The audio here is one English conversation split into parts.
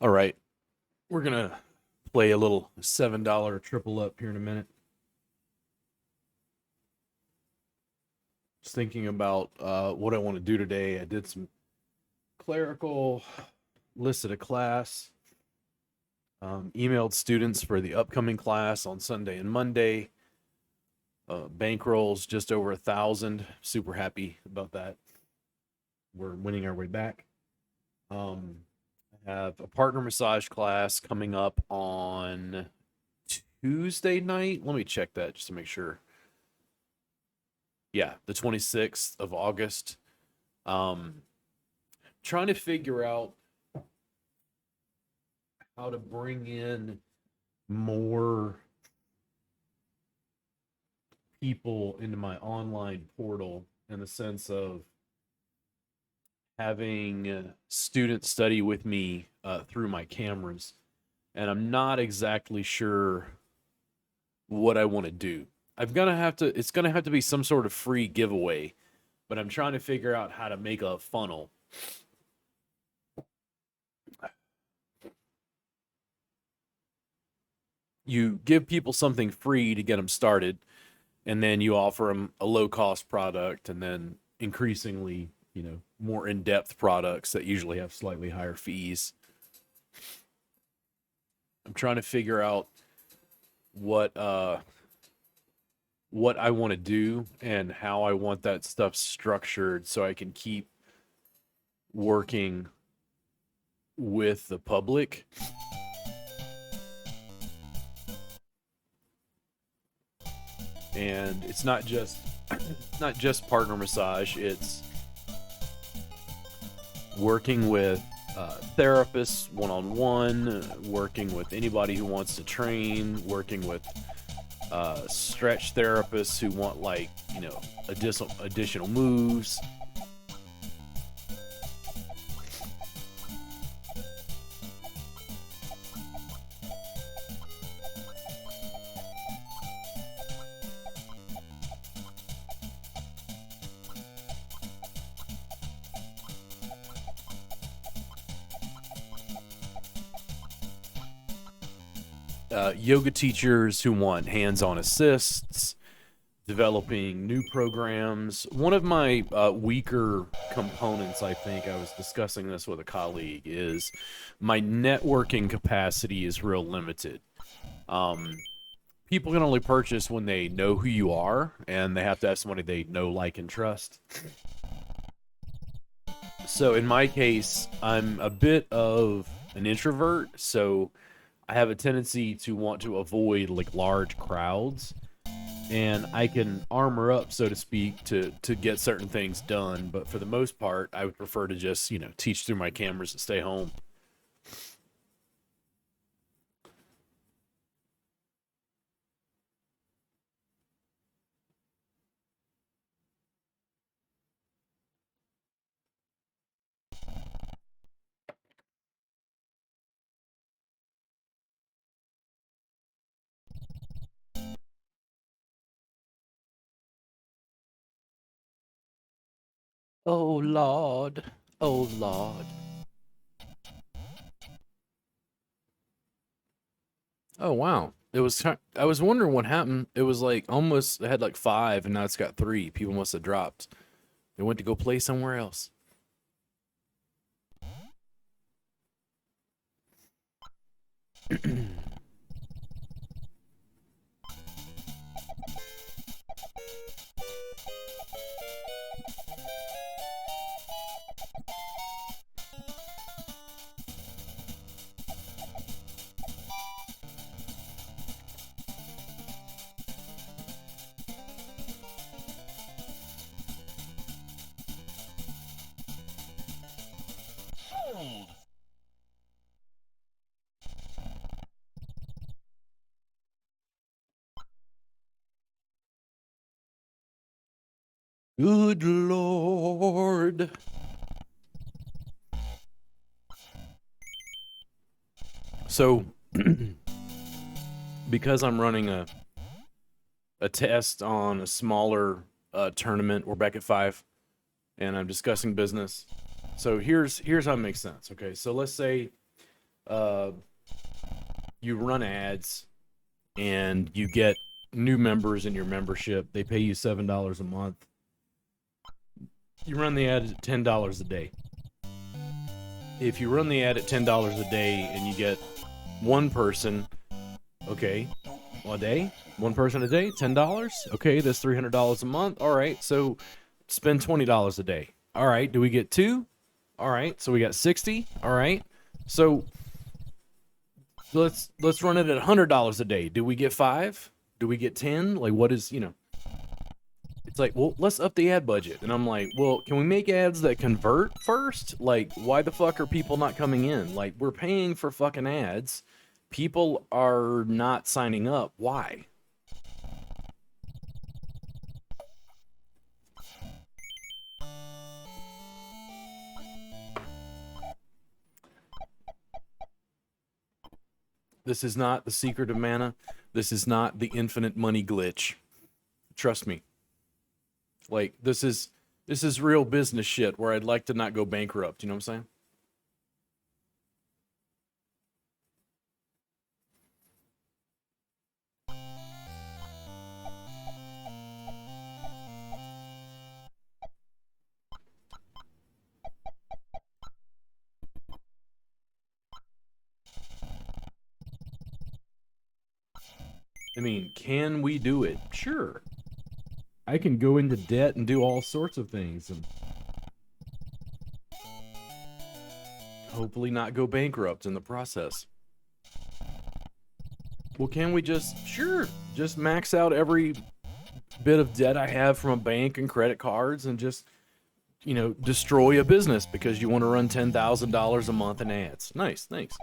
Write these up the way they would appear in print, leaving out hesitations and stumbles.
All right, we're gonna play a little $7 triple up here in a minute. Just thinking about what I want to do today. I did some clerical, listed a class, emailed students for the upcoming class on Sunday and Monday. Bankrolls just over 1,000. Super happy about that. We're winning our way back. I have a partner massage class coming up on Tuesday night. Let me check that just to make sure. Yeah, the 26th of August. Trying to figure out how to bring in more people into my online portal in the sense of having students study with me through my cameras. And I'm not exactly sure what I want to do. It's gonna have to be some sort of free giveaway, but I'm trying to figure out how to make a funnel. You give people something free to get them started, and then you offer them a low cost product, and then increasingly, more in depth products that usually have slightly higher fees. I'm trying to figure out what what I want to do and how I want that stuff structured so I can keep working with the public. And it's not just partner massage, it's working with therapists one-on-one, working with anybody who wants to train, working with stretch therapists who want additional moves. Yoga teachers who want hands-on assists, developing new programs. One of my weaker components, I think, I was discussing this with a colleague, is my networking capacity is real limited. People can only purchase when they know who you are, and they have to have somebody they know, like, and trust. So in my case, I'm a bit of an introvert, so I have a tendency to want to avoid large crowds, and I can armor up, so to speak, to get certain things done. But for the most part, I would prefer to just teach through my cameras and stay home. Oh Lord, oh Lord. Oh wow. I was wondering what happened. It was almost, it had five, and now it's got three. People must have dropped. They went to go play somewhere else. Good Lord. So, because I'm running a test on a smaller tournament, we're back at 5, and I'm discussing business. So here's how it makes sense. Okay, so let's say Uh, you run ads and you get new members in your membership. They pay you $7 a month. You run the ad at $10 a day. If you run the ad at $10 a day and you get one person, okay, a day, one person a day, $10. Okay, that's $300 a month. All right, so spend $20 a day. All right, do we get two? All right, so we got 60. All right, so let's run it at $100 a day. Do we get five? Do we get 10? Like, what is, it's like, well, let's up the ad budget. And I'm like, well, can we make ads that convert first? Like, why the fuck are people not coming in? Like, we're paying for fucking ads. People are not signing up. Why? This is not the secret of mana. This is not the infinite money glitch. Trust me. Like, this is real business shit where I'd like to not go bankrupt. You know what I'm saying? I mean, can we do it? Sure. I can go into debt and do all sorts of things and hopefully not go bankrupt in the process. Well, can we sure, just max out every bit of debt I have from a bank and credit cards and just, destroy a business because you want to run $10,000 a month in ads. Nice, thanks.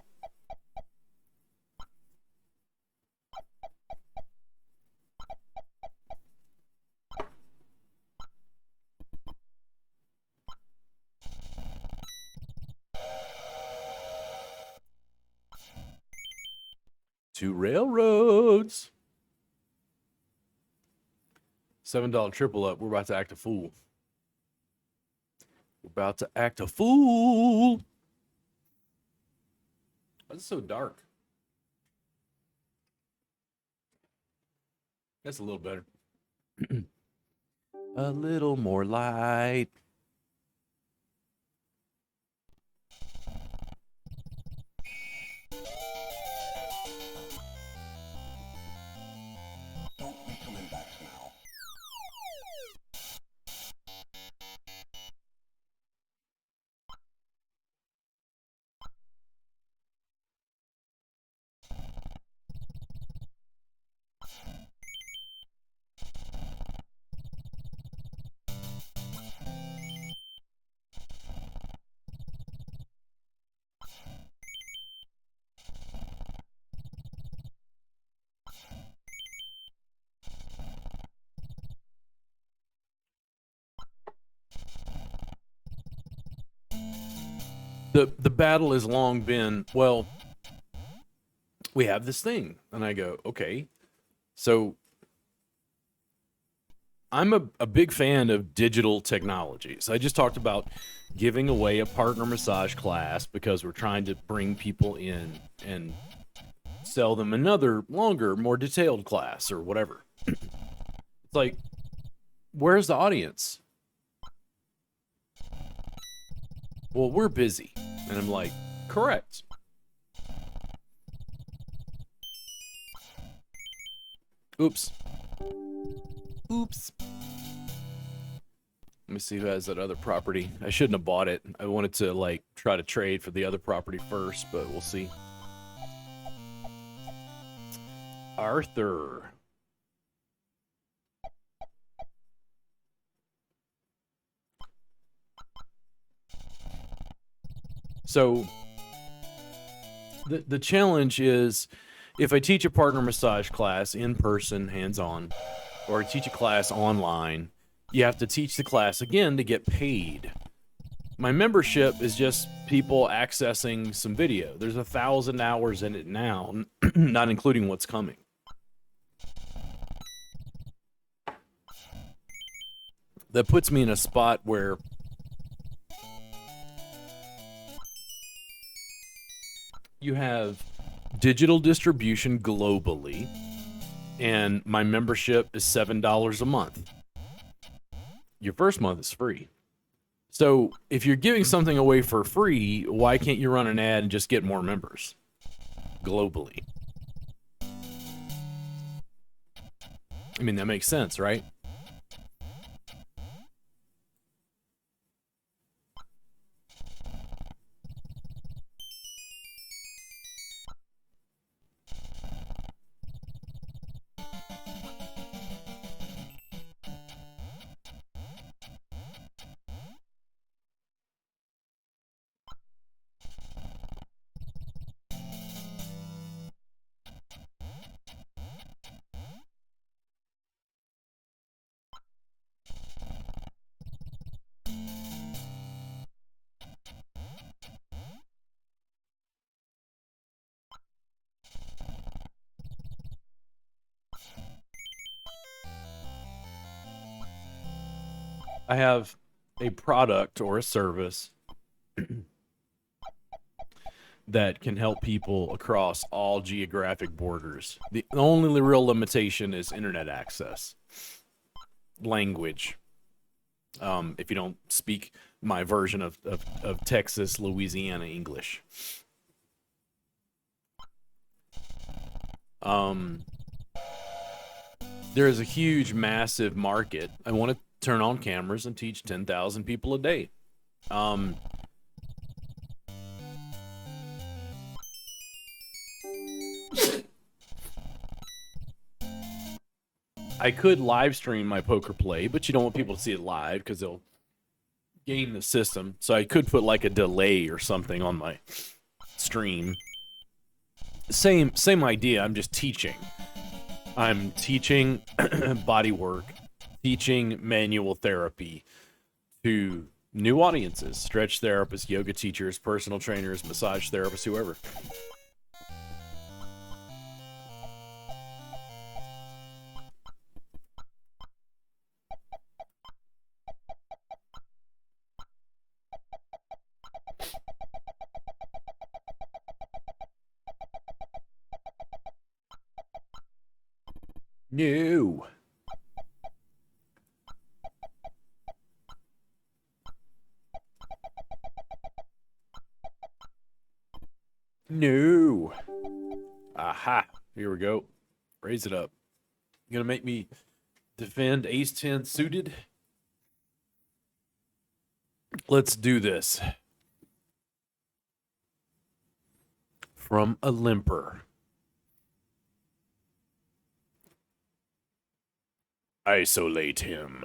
To railroads. $7 triple up. We're about to act a fool. We're about to act a fool. Why is it so dark? That's a little better. A little more light. Don't be coming back now. The battle has long been, well, we have this thing. And I go, okay. So I'm a big fan of digital technologies. I just talked about giving away a partner massage class because we're trying to bring people in and sell them another longer, more detailed class or whatever. It's like, where's the audience? Well, we're busy. And I'm like, correct. Oops. Oops. Let me see who has that other property. I shouldn't have bought it. I wanted to, try to trade for the other property first, but we'll see. Arthur. So the challenge is if I teach a partner massage class in person, hands-on, or I teach a class online, you have to teach the class again to get paid. My membership is just people accessing some video. There's 1,000 hours in it now, not including what's coming. That puts me in a spot where You have digital distribution globally, and my membership is $7 a month. Your first month is free. So if you're giving something away for free, why can't you run an ad and just get more members globally? I mean, that makes sense, right? I have a product or a service that can help people across all geographic borders. The only real limitation is internet access, language. If you don't speak my version of Texas, Louisiana English. There is a huge, massive market. I want to turn on cameras and teach 10,000 people a day. I could live stream my poker play, but you don't want people to see it live because they'll game the system. So I could put like a delay or something on my stream. Same idea. I'm just teaching. I'm teaching body work, teaching manual therapy to new audiences, stretch therapists, yoga teachers, personal trainers, massage therapists, whoever. No. No. Aha. Here we go. Raise it up. You gonna make me defend ace 10 suited? Let's do this. From a limper. Isolate him.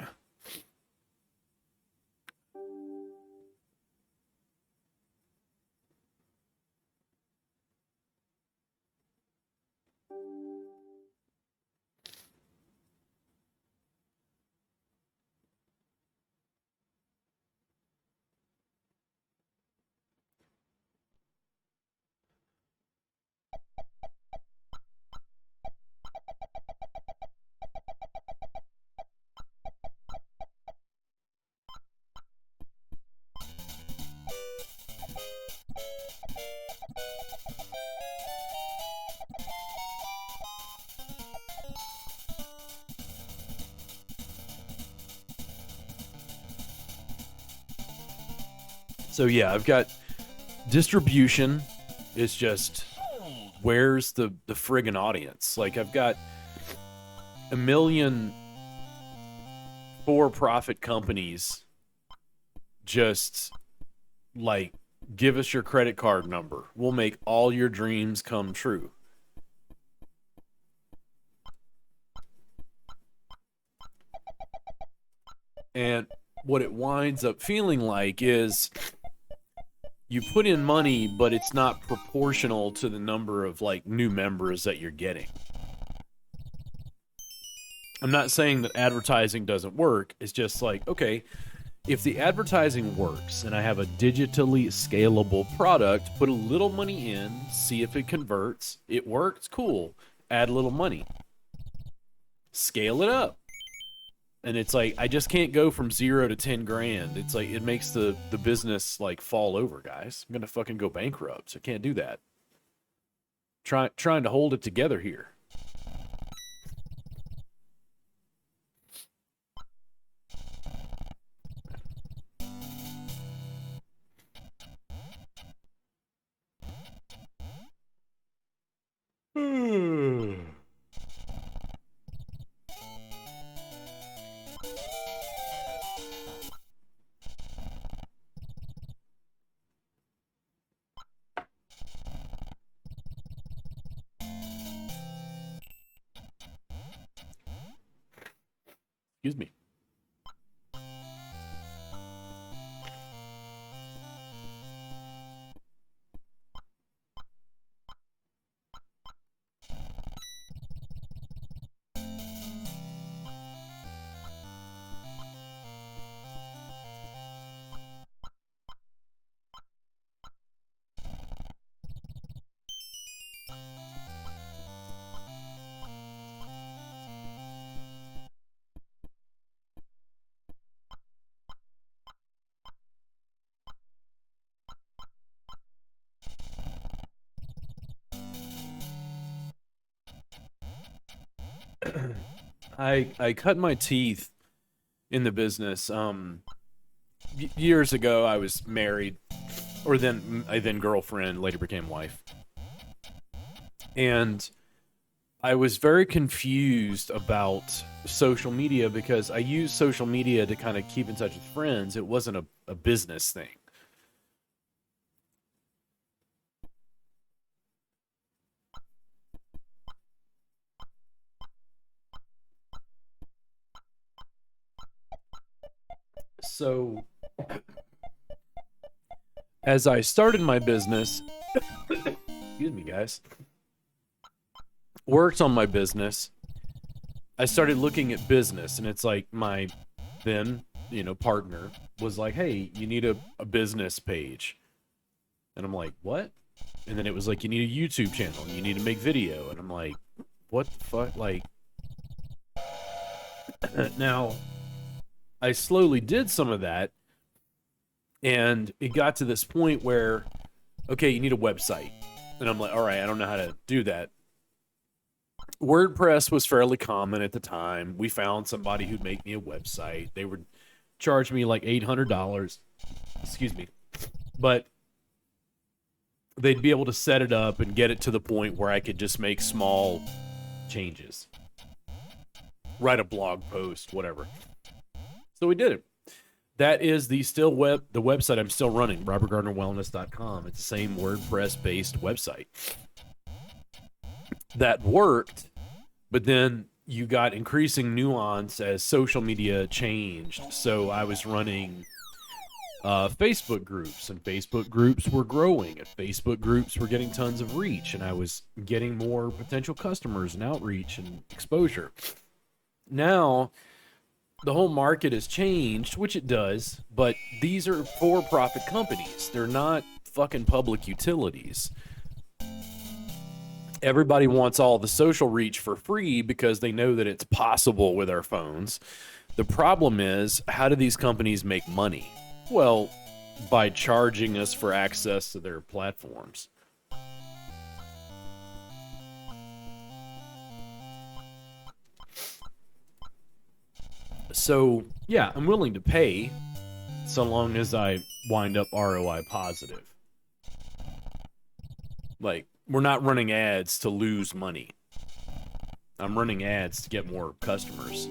So yeah, I've got distribution. It's just where's the friggin' audience? Like I've got a million for-profit companies just like give us your credit card number. We'll make all your dreams come true. And what it winds up feeling like is you put in money, but it's not proportional to the number of like new members that you're getting. I'm not saying that advertising doesn't work. It's just like, okay, if the advertising works and I have a digitally scalable product, put a little money in, see if it converts. It works, cool. Add a little money. Scale it up. And it's like, I just can't go from 0 to 10 grand. It's like, it makes the business like fall over, guys. I'm going to fucking go bankrupt. So I can't do that. trying to hold it together here. Excuse me. I cut my teeth in the business. Years ago, I was married, or then I then girlfriend, later became wife, and I was very confused about social media because I used social media to kind of keep in touch with friends. It wasn't a business thing. So, as I started my business, excuse me, guys, worked on my business, I started looking at business, and it's like my then, partner was like, hey, you need a business page. And I'm like, what? And then it was like, you need a YouTube channel, and you need to make video. And I'm like, what the fuck? Like, now, I slowly did some of that, and it got to this point where, okay, you need a website. And I'm like, all right, I don't know how to do that. WordPress was fairly common at the time. We found somebody who'd make me a website. They would charge me like $800. Excuse me. But they'd be able to set it up and get it to the point where I could just make small changes. Write a blog post, whatever. So we did it. That is the website I'm still running, robertgardnerwellness.com. It's the same WordPress-based website. That worked, but then you got increasing nuance as social media changed. So I was running Facebook groups, and Facebook groups were growing, and Facebook groups were getting tons of reach, and I was getting more potential customers and outreach and exposure. Now, the whole market has changed, which it does, but these are for-profit companies. They're not fucking public utilities. Everybody wants all the social reach for free because they know that it's possible with our phones. The problem is, how do these companies make money? Well, by charging us for access to their platforms. So, yeah, I'm willing to pay so long as I wind up ROI positive. Like, we're not running ads to lose money. I'm running ads to get more customers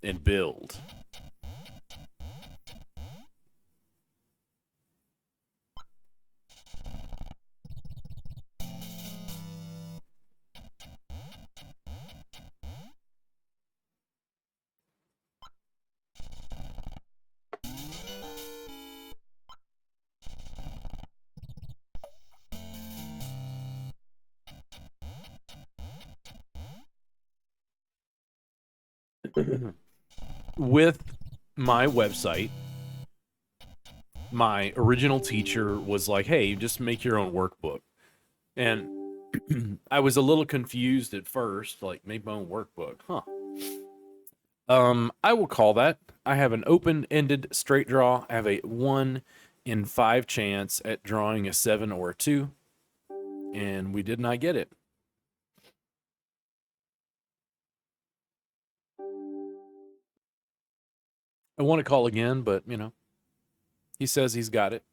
and build. With my website, my original teacher was like, hey, just make your own workbook. And I was a little confused at first, like, make my own workbook, huh? I will call that. I have an open-ended straight draw. I have a 1 in 5 chance at drawing a 7 or a 2. and we did not get it. I want to call again, but you know, he says he's got it.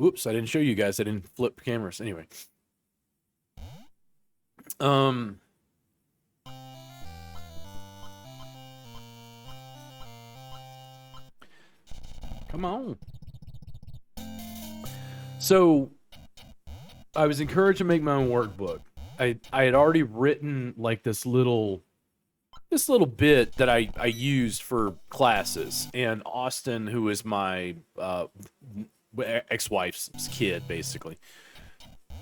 Oops, I didn't show you guys. I didn't flip cameras. Anyway. Come on. So I was encouraged to make my own workbook. I had already written like this little bit that I used for classes, and Austin, who is my ex-wife's kid, basically.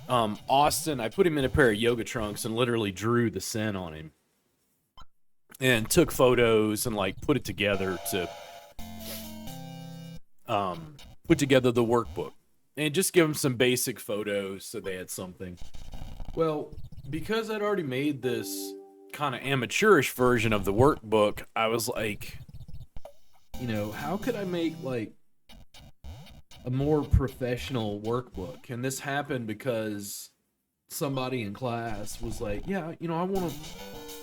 Austin, I put him in a pair of yoga trunks and literally drew the sin on him, and took photos and like put it together to put together the workbook, and just give them some basic photos so they had something. Well, because I'd already made this kind of amateurish version of the workbook, I was like, you know, how could I make like a more professional workbook? And this happened because somebody in class was like, yeah, you know, I want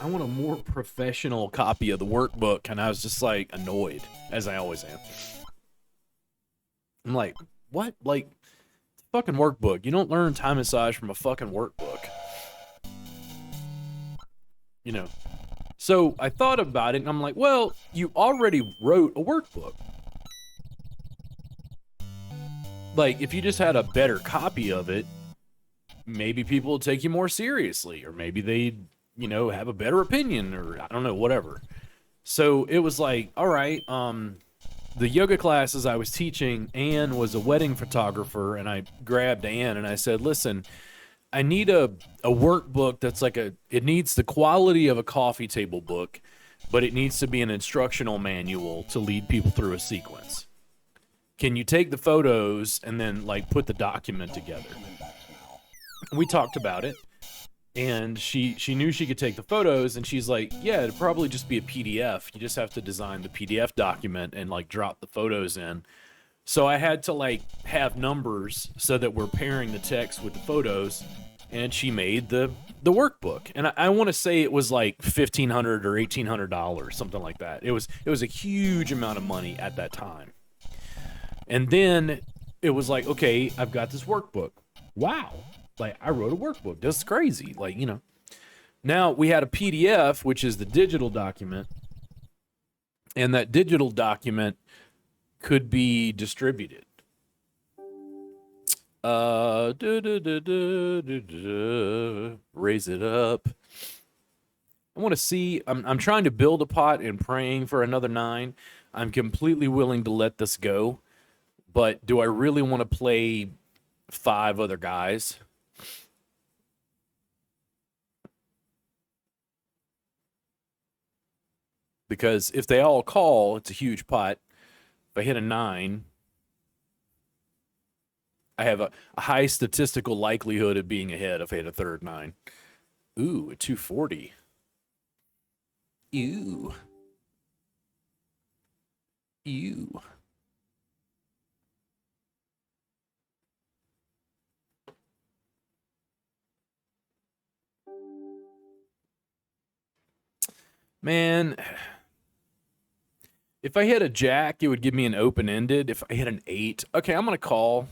a more professional copy of the workbook. And I was just like annoyed, as I always am. I'm like, what? Like, it's a fucking workbook. You don't learn Thai massage from a fucking workbook. You know. So I thought about it and I'm like, well, you already wrote a workbook. Like, if you just had a better copy of it, maybe people would take you more seriously, or maybe they'd, you know, have a better opinion, or I don't know, whatever. So it was like, all right, the yoga classes I was teaching, Anne was a wedding photographer, and I grabbed Anne and I said, listen, I need a workbook that's like it needs the quality of a coffee table book, but it needs to be an instructional manual to lead people through a sequence. Can you take the photos and then like put the document together? We talked about it, and she knew she could take the photos, and she's like, yeah, it'd probably just be a PDF. You just have to design the PDF document and like drop the photos in. So I had to like have numbers so that we're pairing the text with the photos, and she made the workbook. And I want to say it was like $1,500 or $1,800, something like that. It was a huge amount of money at that time. And then it was like, okay, I've got this workbook. Wow. Like, I wrote a workbook. That's crazy. Like, you know. Now we had a PDF, which is the digital document. And that digital document could be distributed. Raise it up. I want to see. I'm trying to build a pot and praying for another 9. I'm completely willing to let this go. But do I really want to play 5 other guys? Because if they all call, it's a huge pot. If I hit a 9, I have a high statistical likelihood of being ahead if I hit a third 9. Ooh, a 240. Ew. Ew. Man, if I hit a jack, it would give me an open-ended. If I hit an 8, okay, I'm going to call.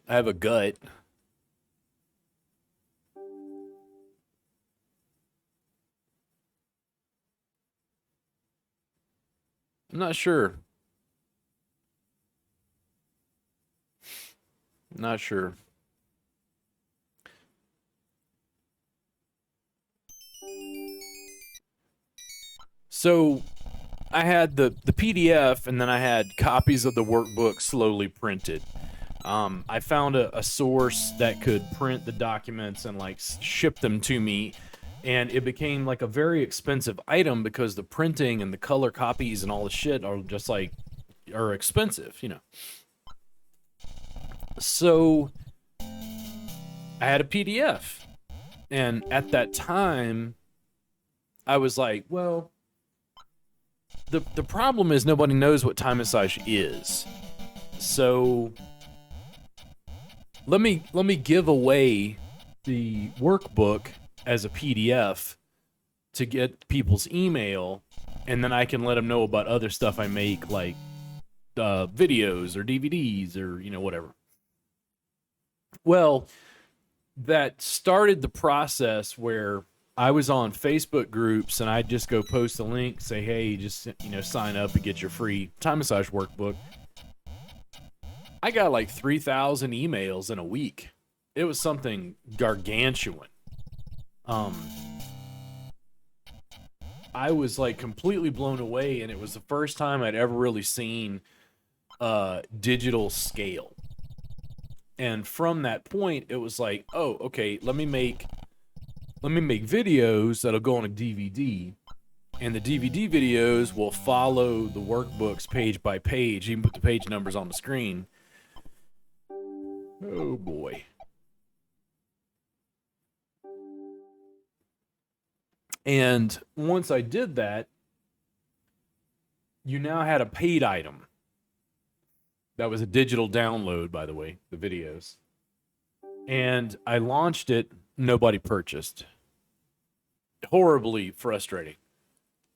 I have a gut. I'm not sure. Not sure. So I had the PDF, and then I had copies of the workbook slowly printed. I found a source that could print the documents and like ship them to me, and it became like a very expensive item because the printing and the color copies and all the shit are just like are expensive, you know. So I had a PDF, and at that time I was like, well, the problem is nobody knows what time massage is. So let me give away the workbook as a PDF to get people's email, and then I can let them know about other stuff I make, like videos or DVDs or whatever. Well, that started the process where I was on Facebook groups and I'd just go post a link, say, hey, just sign up and get your free time massage workbook. I got like 3,000 emails in a week. It was something gargantuan. Um, I was like completely blown away, and it was the first time I'd ever really seen digital scale. And from that point, it was like, oh, okay, let me make videos that'll go on a DVD, and the DVD videos will follow the workbooks page by page. You can put the page numbers on the screen. Oh boy. And once I did that, you now had a paid item. That was a digital download, by the way, the videos. And I launched it, nobody purchased. Horribly frustrating.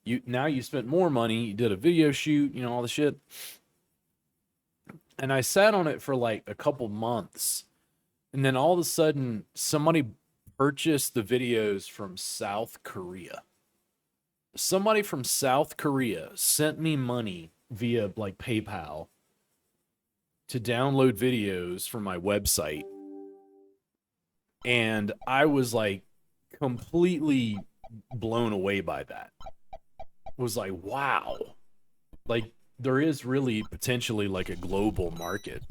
You spent more money, you did a video shoot, all the shit. And I sat on it for like a couple months. And then all of a sudden, somebody purchased the videos from South Korea. Somebody from South Korea sent me money via like PayPal to download videos from my website. And I was like completely blown away by that. Was like, wow. Like there is really potentially like a global market.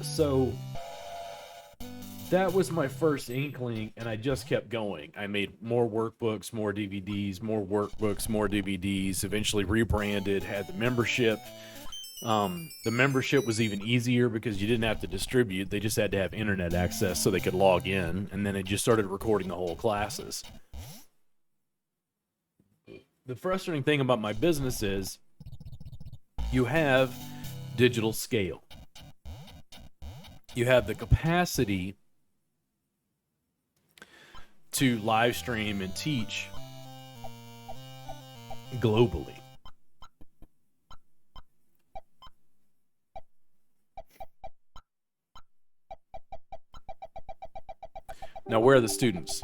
So that was my first inkling, and I just kept going. I made more workbooks, more DVDs, more workbooks, more DVDs, eventually rebranded, had the membership. The membership was even easier because you didn't have to distribute. They just had to have internet access so they could log in, and then it just started recording the whole classes. The frustrating thing about my business is you have digital scale. You have the capacity to live stream and teach globally. Now, where are the students?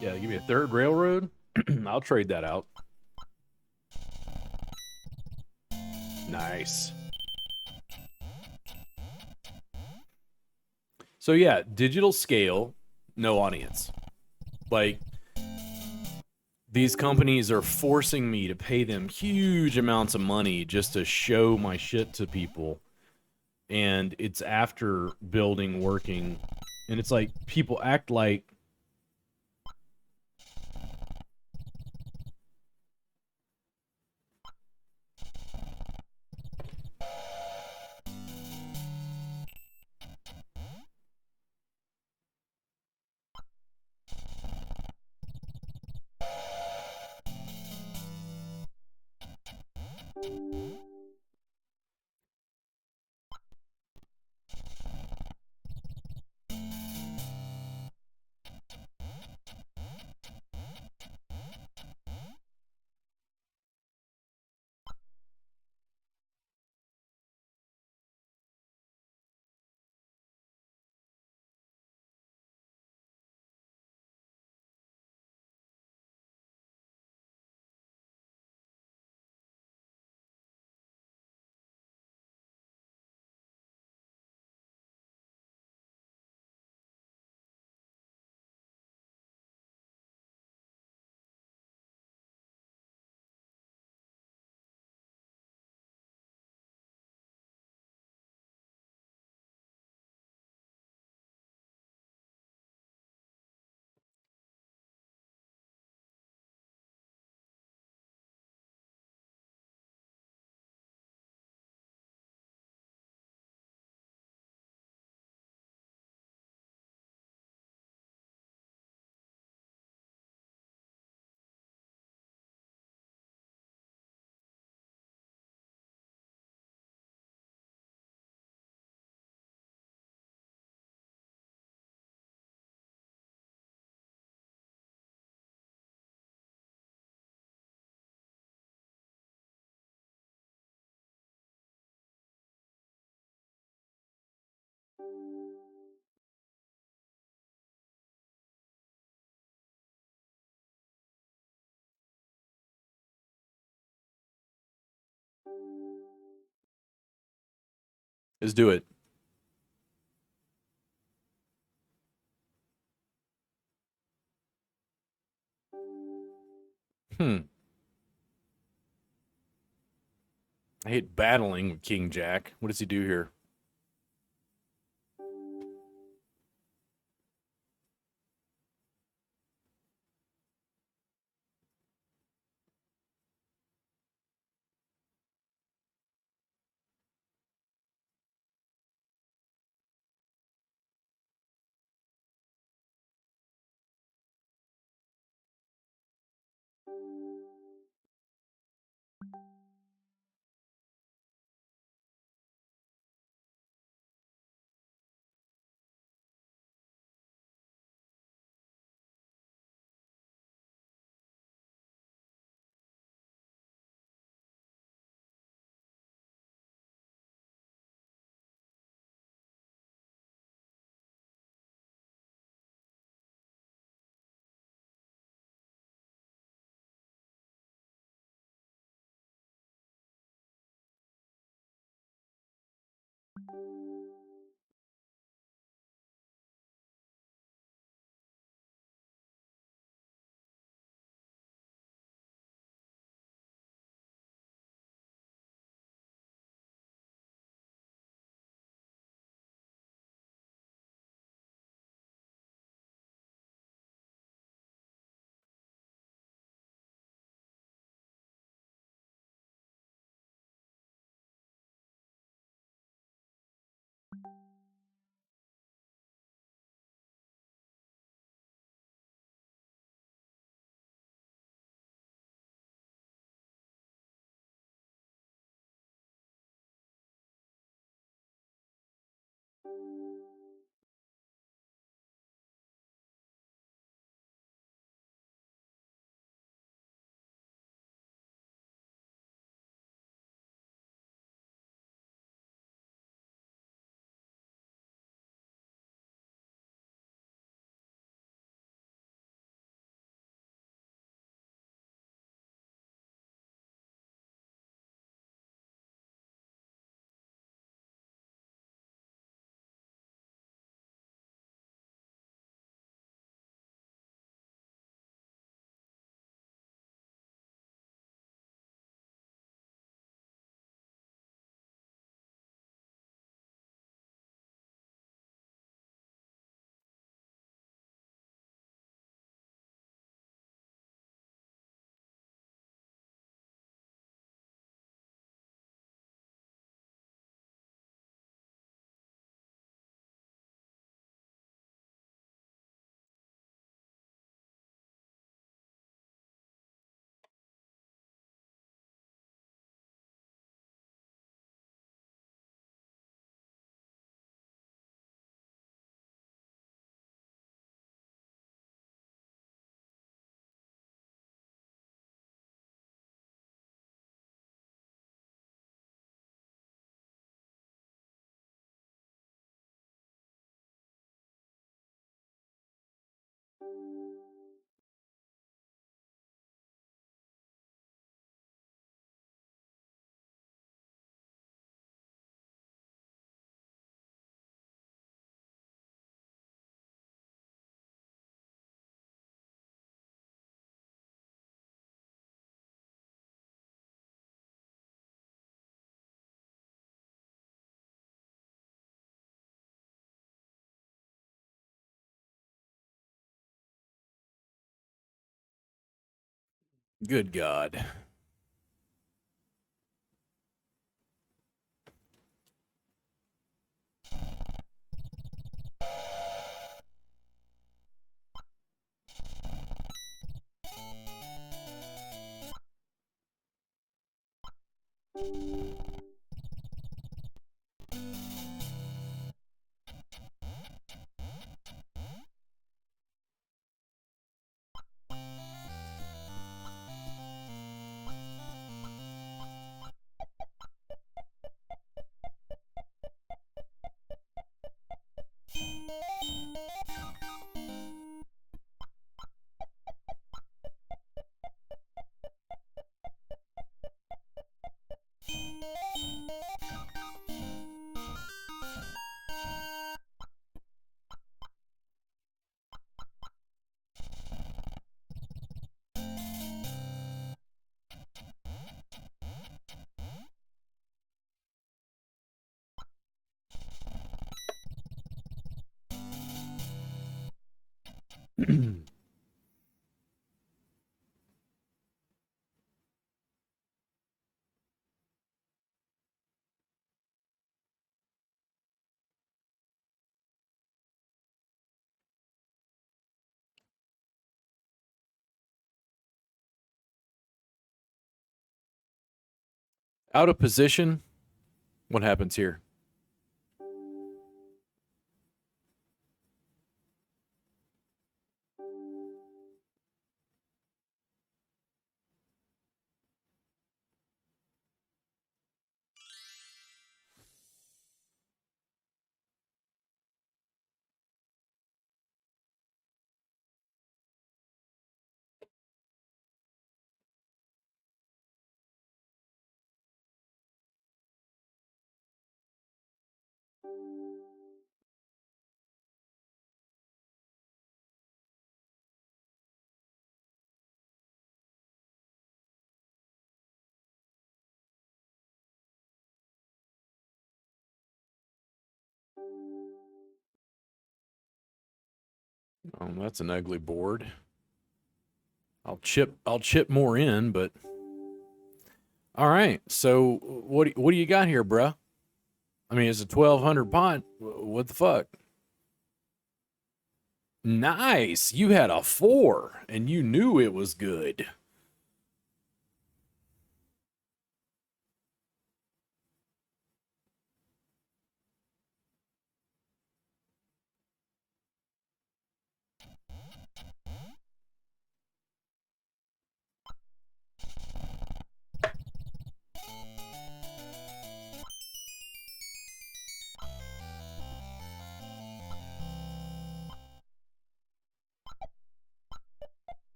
Yeah, give me a third railroad. I'll trade that out. Nice. So yeah, digital scale, no audience. Like these companies are forcing me to pay them huge amounts of money just to show my shit to people. And it's after building working. And it's like people act like let's do it. Hmm. I hate battling with King Jack. What does he do here? Good God. Out of position. What happens here? Oh, that's an ugly board. I'll chip more in, but all right. So what do you got here, bruh? I mean, it's a 1200 pot. What the fuck? Nice. You had a 4 and you knew it was good.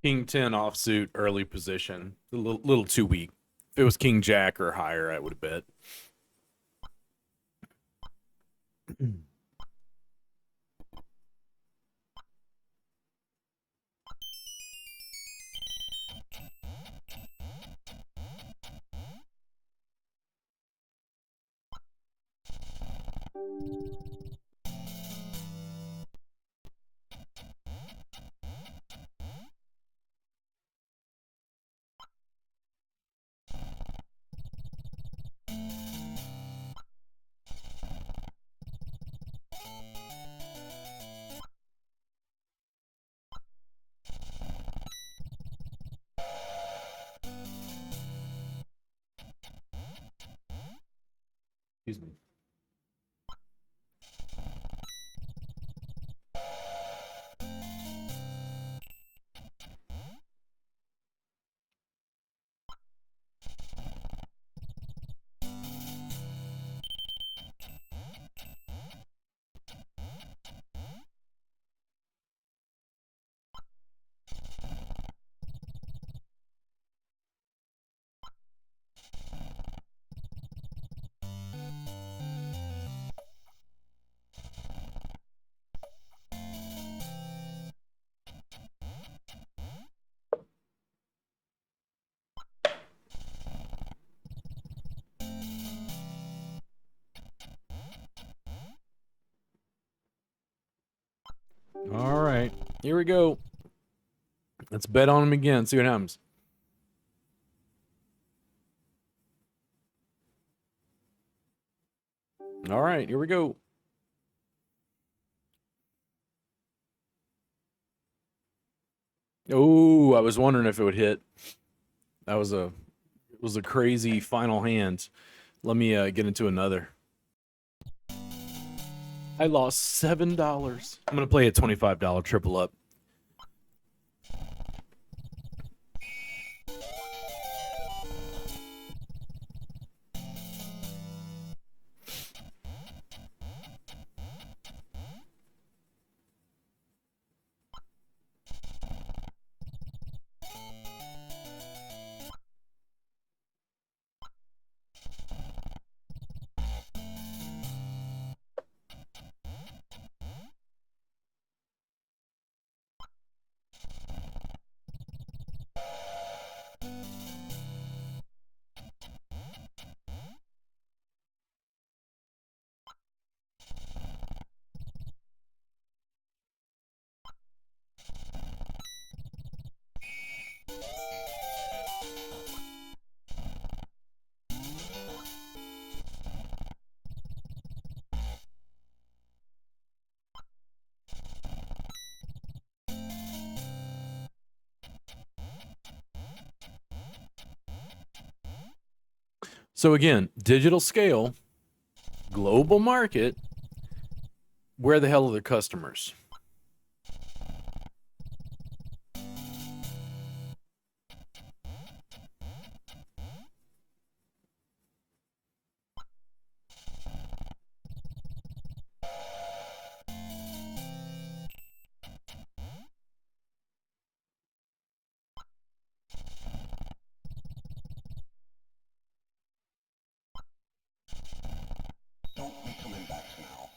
King 10 offsuit, early position. A little too weak. If it was King Jack or higher, I would have bet. Excuse me. All right, here we go. Let's bet on him again. See what happens. All right, here we go. Oh, I was wondering if it would hit. That was a crazy final hand. Let me get into another. I lost $7. I'm gonna play a $25 triple up. So again, digital scale, global market. Where the hell are the customers? Don't be coming back now.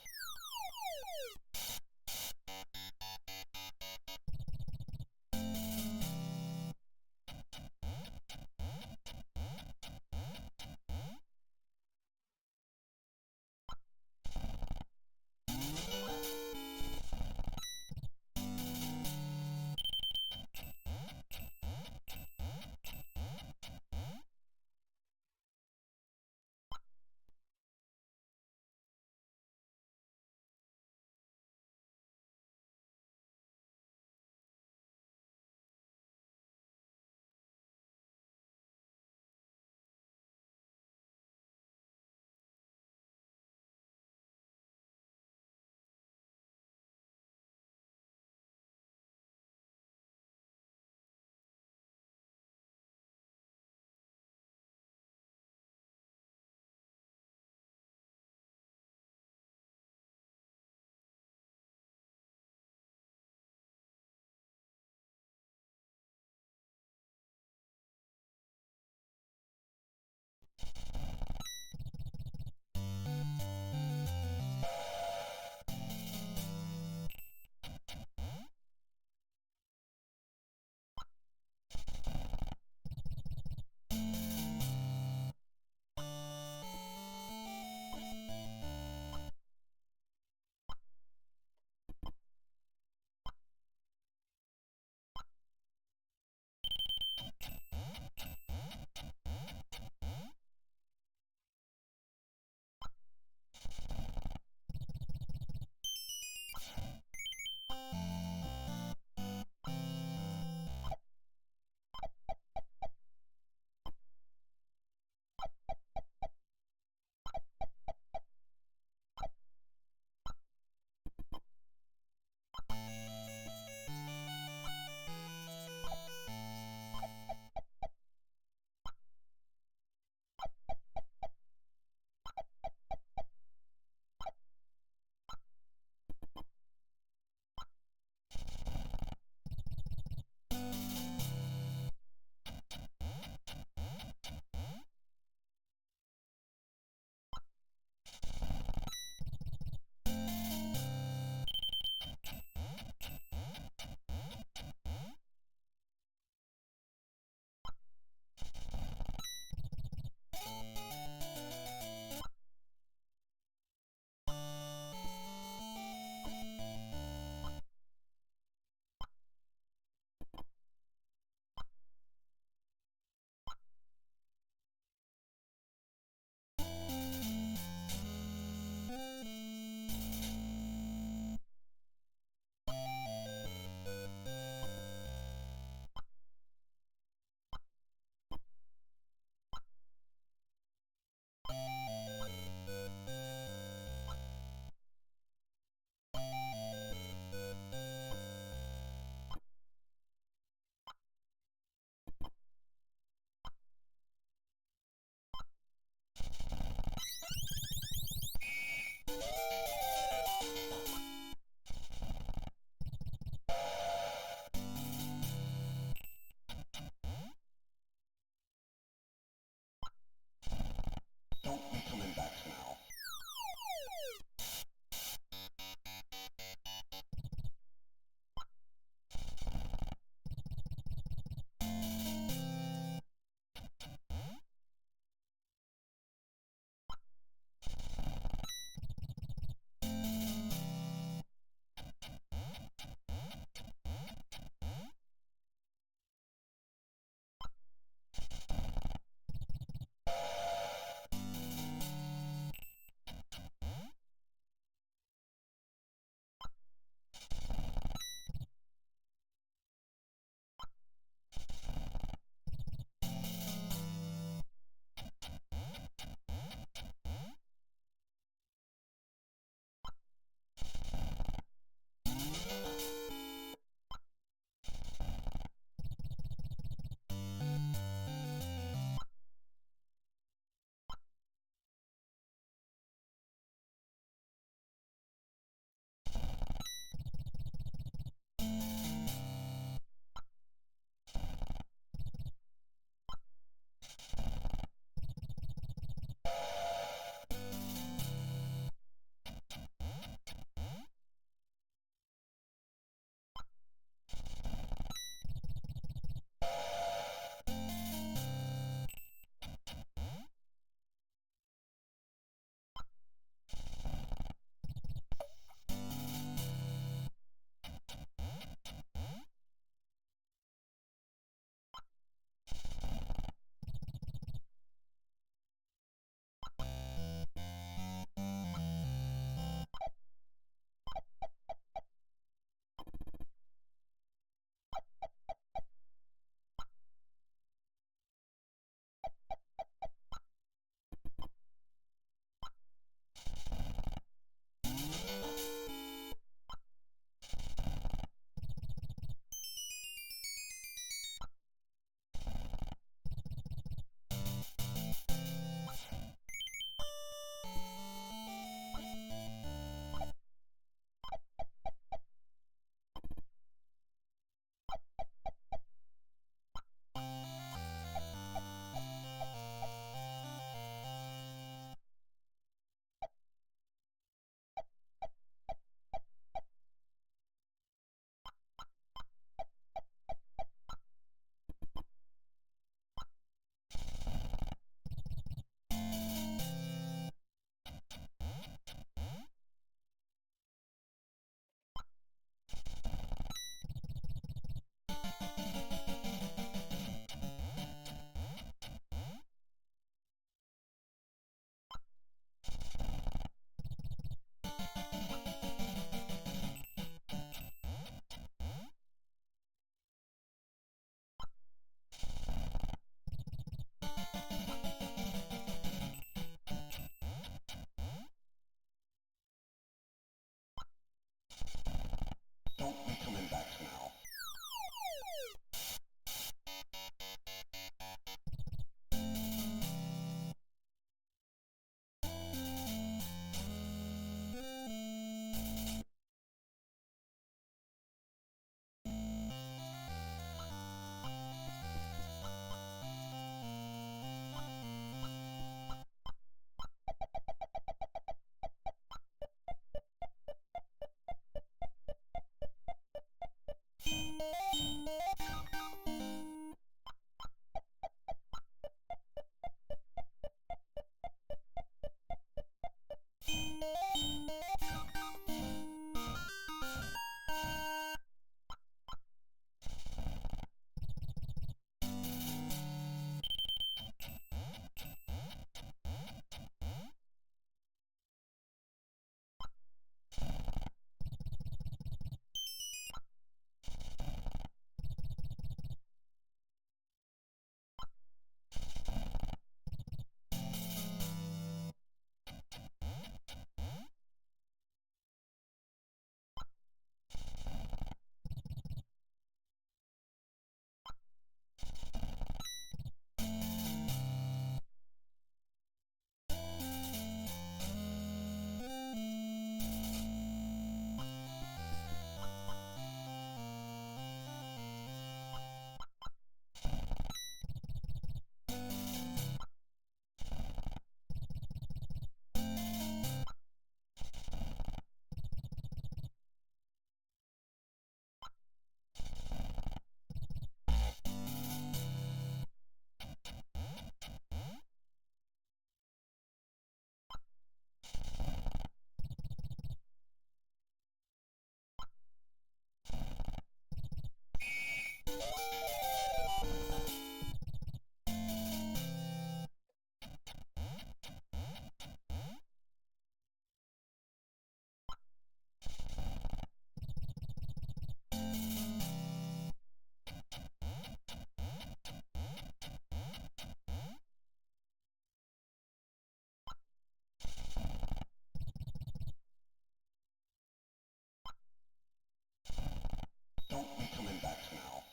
back now.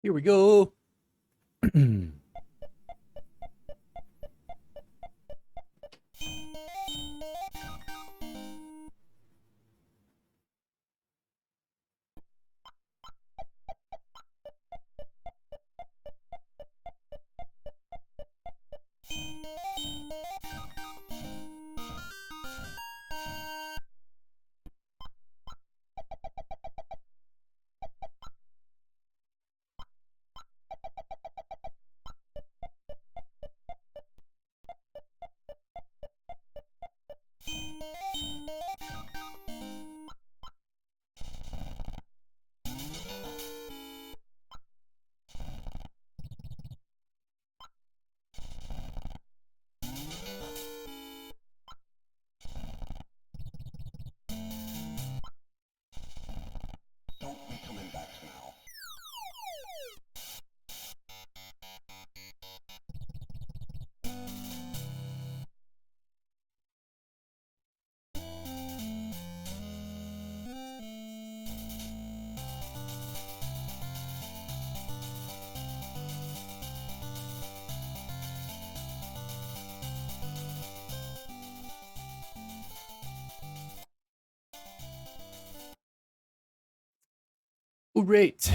Here we go. Don't be coming back now. All right.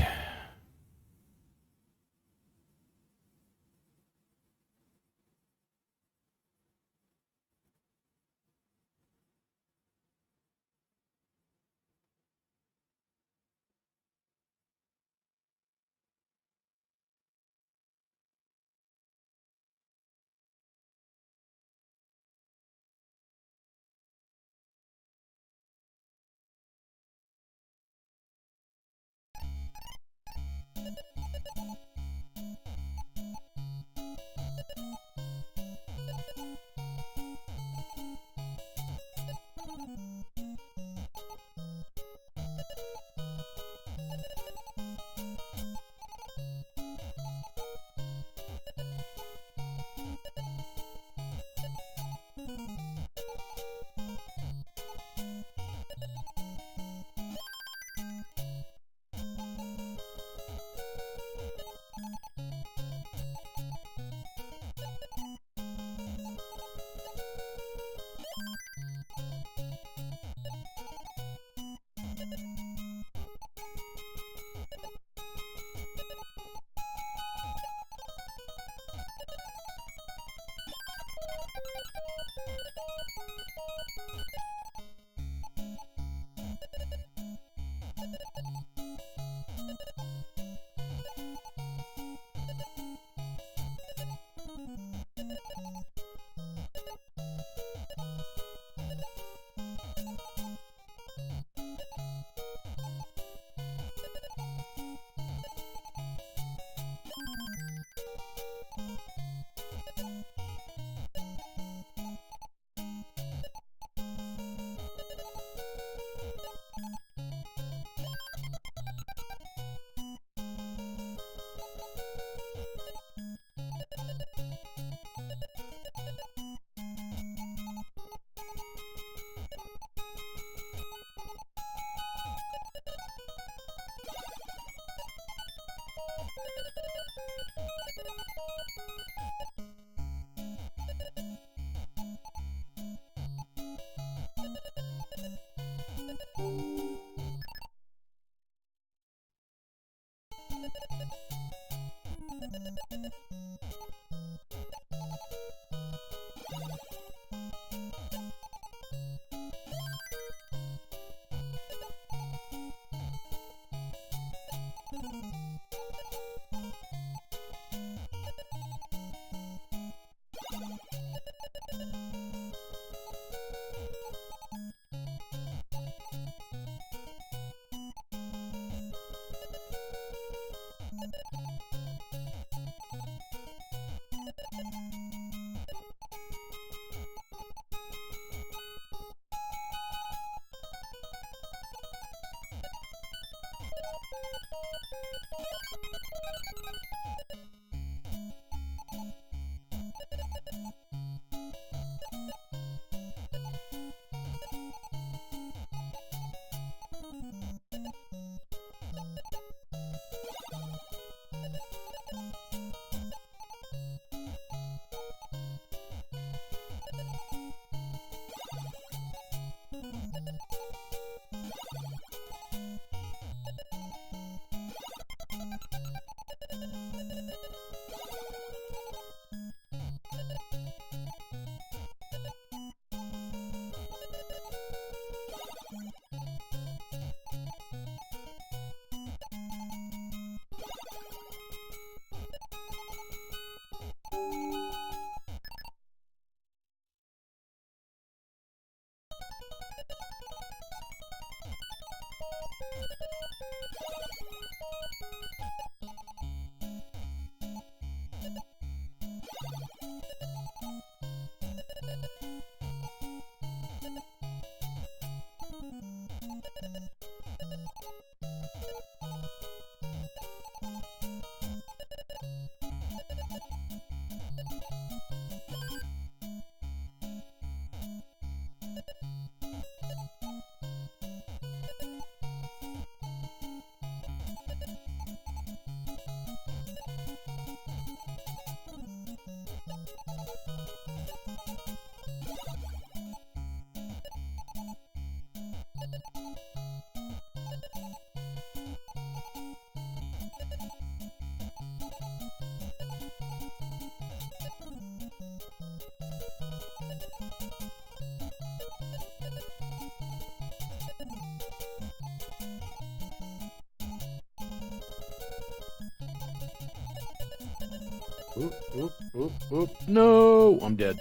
Oop, oop, oop, oop. No! I'm dead.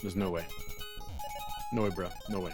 There's no way. No way, bro. No way.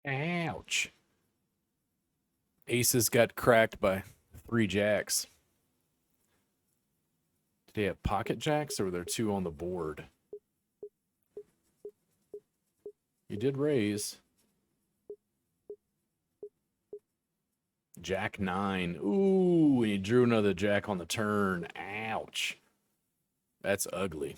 Ouch. Aces got cracked by 3 jacks. Did they have pocket jacks or were there 2 on the board? You did raise. Jack 9. Ooh, and he drew another jack on the turn. Ouch. That's ugly.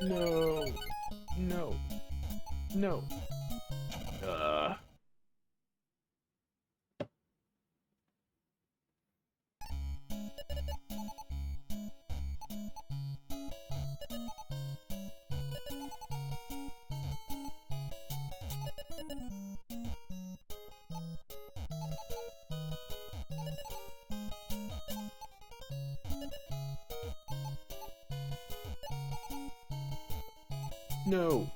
No. No. No. No.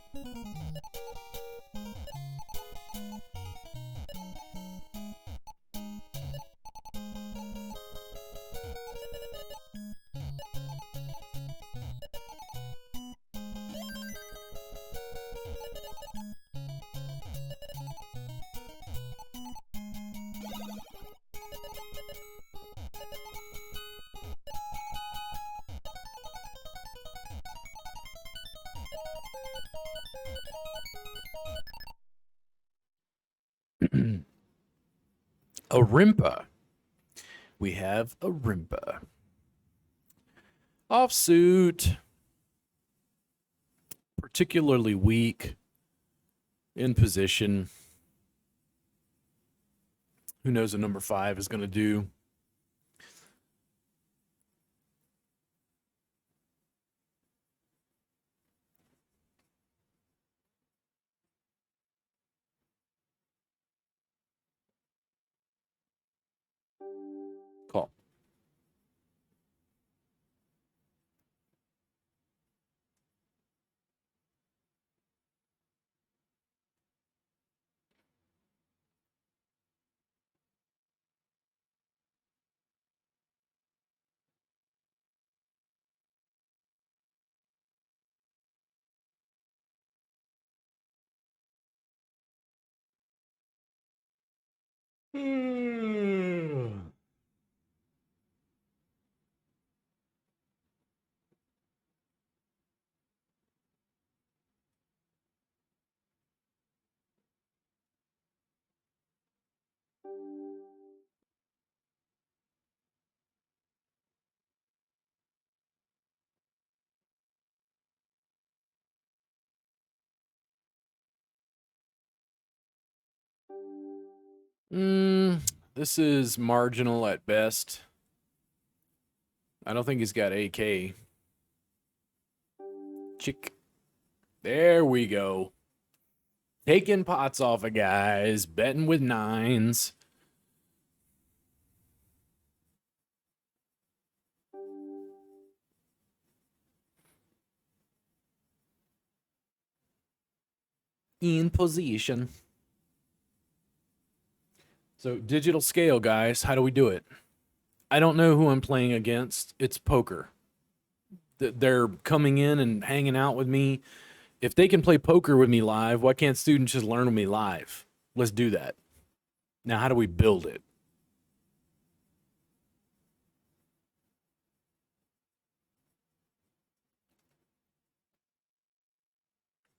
A rimpa. We have a rimpa. Offsuit. Particularly weak in position. Who knows what number 5 is going to do? Call. This is marginal at best. I don't think he's got AK. Chick. There we go. Taking pots off of guys, betting with 9s. In position. So, digital scale, guys. How do we do it? I don't know who I'm playing against. It's poker. They're coming in and hanging out with me. If they can play poker with me live, why can't students just learn with me live? Let's do that. Now, how do we build it?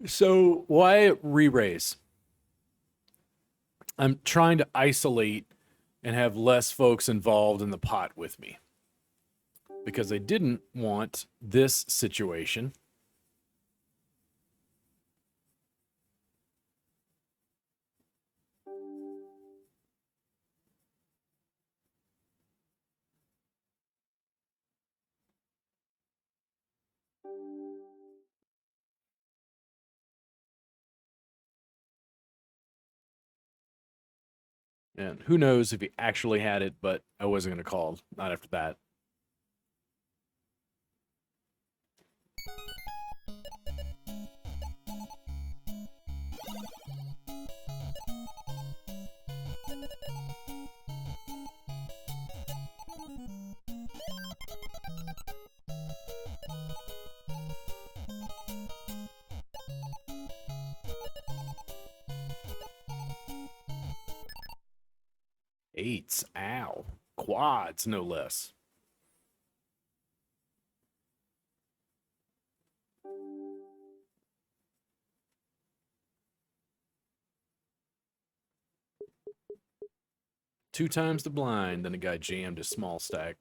So, why re-raise? I'm trying to isolate and have less folks involved in the pot with me. Because I didn't want this situation. And who knows if he actually had it, but I wasn't going to call. Not after that. Eights. Ow. Quads, no less. Two times the blind, then a guy jammed his small stack.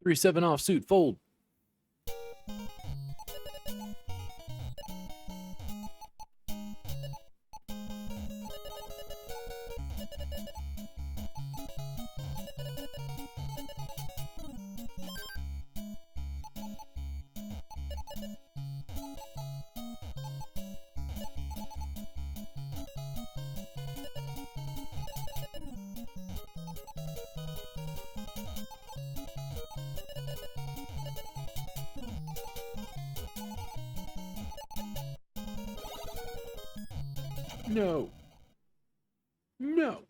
Three 7 off suit fold. No. No.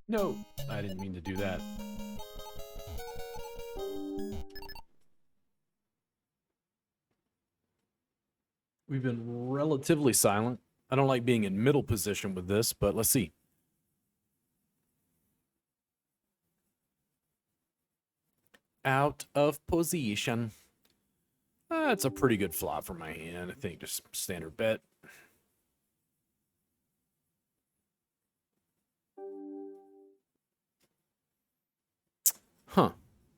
No, I didn't mean to do that. We've been relatively silent. I don't like being in middle position with this, but let's see. Out of position. That's a pretty good flop for my hand. I think just standard bet. Huh.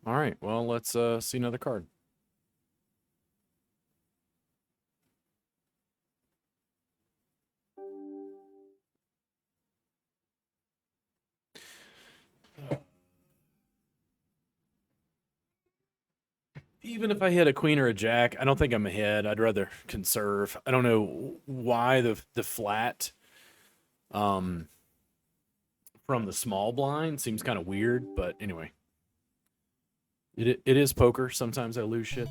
All right. Well, let's see another card. Even if I hit a queen or a jack, I don't think I'm ahead. I'd rather conserve. I don't know why the flat from the small blind seems kind of weird, but anyway. It is poker. Sometimes I lose shit.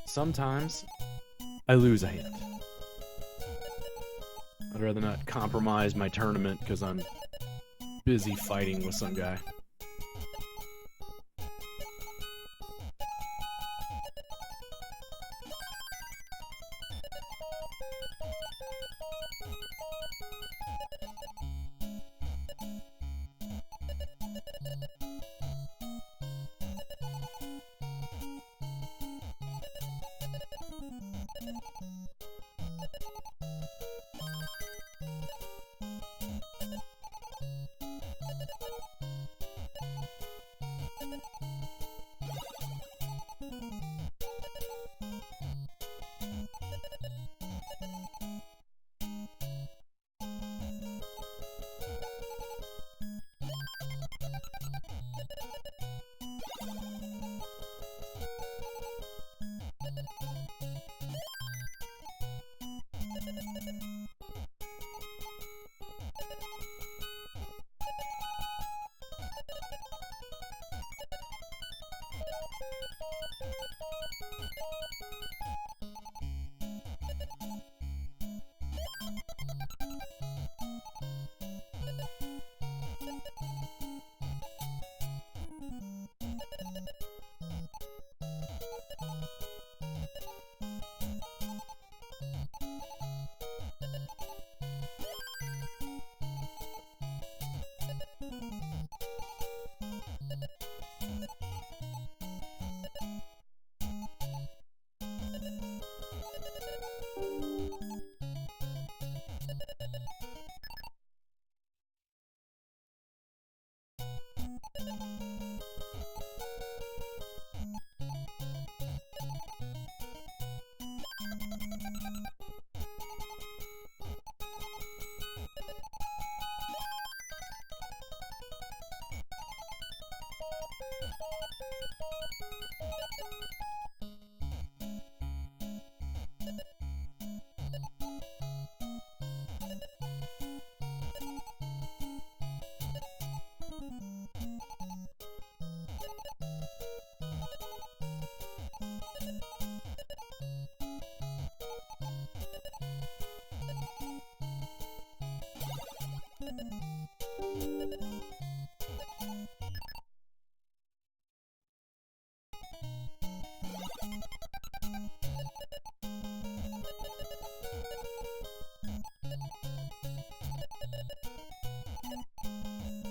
Sometimes I lose a hand. I'd rather not compromise my tournament because I'm busy fighting with some guy.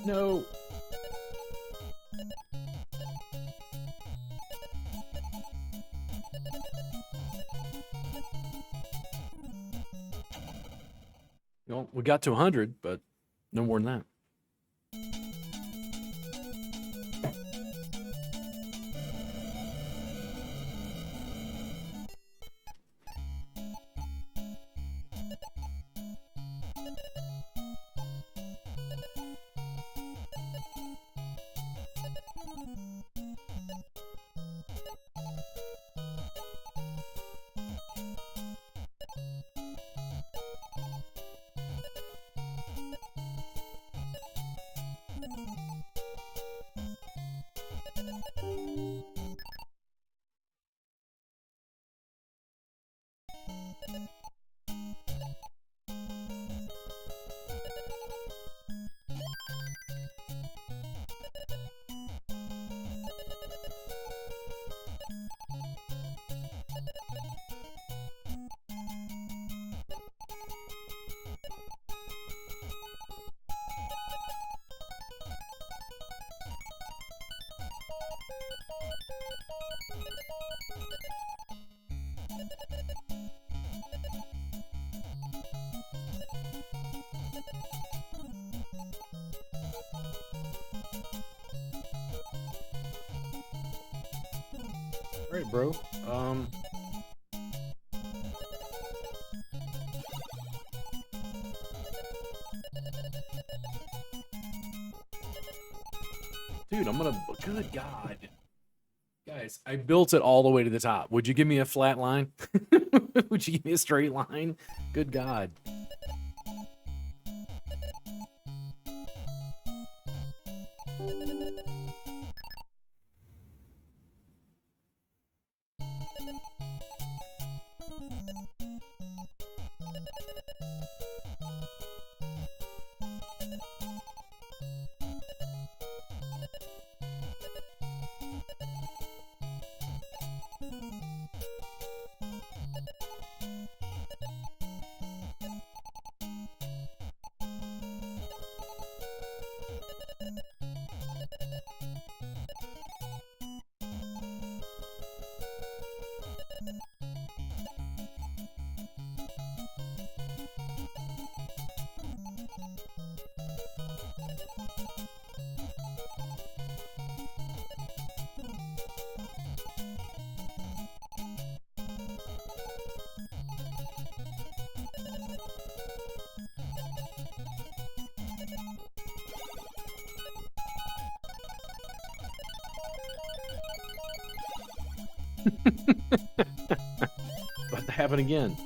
No. Well, we got to 100, but no more than that. All right, bro. Dude, I'm gonna. Good God, guys! I built it all the way to the top. Would you give me a flat line? Would you give me a straight line? Good God. About to happen again.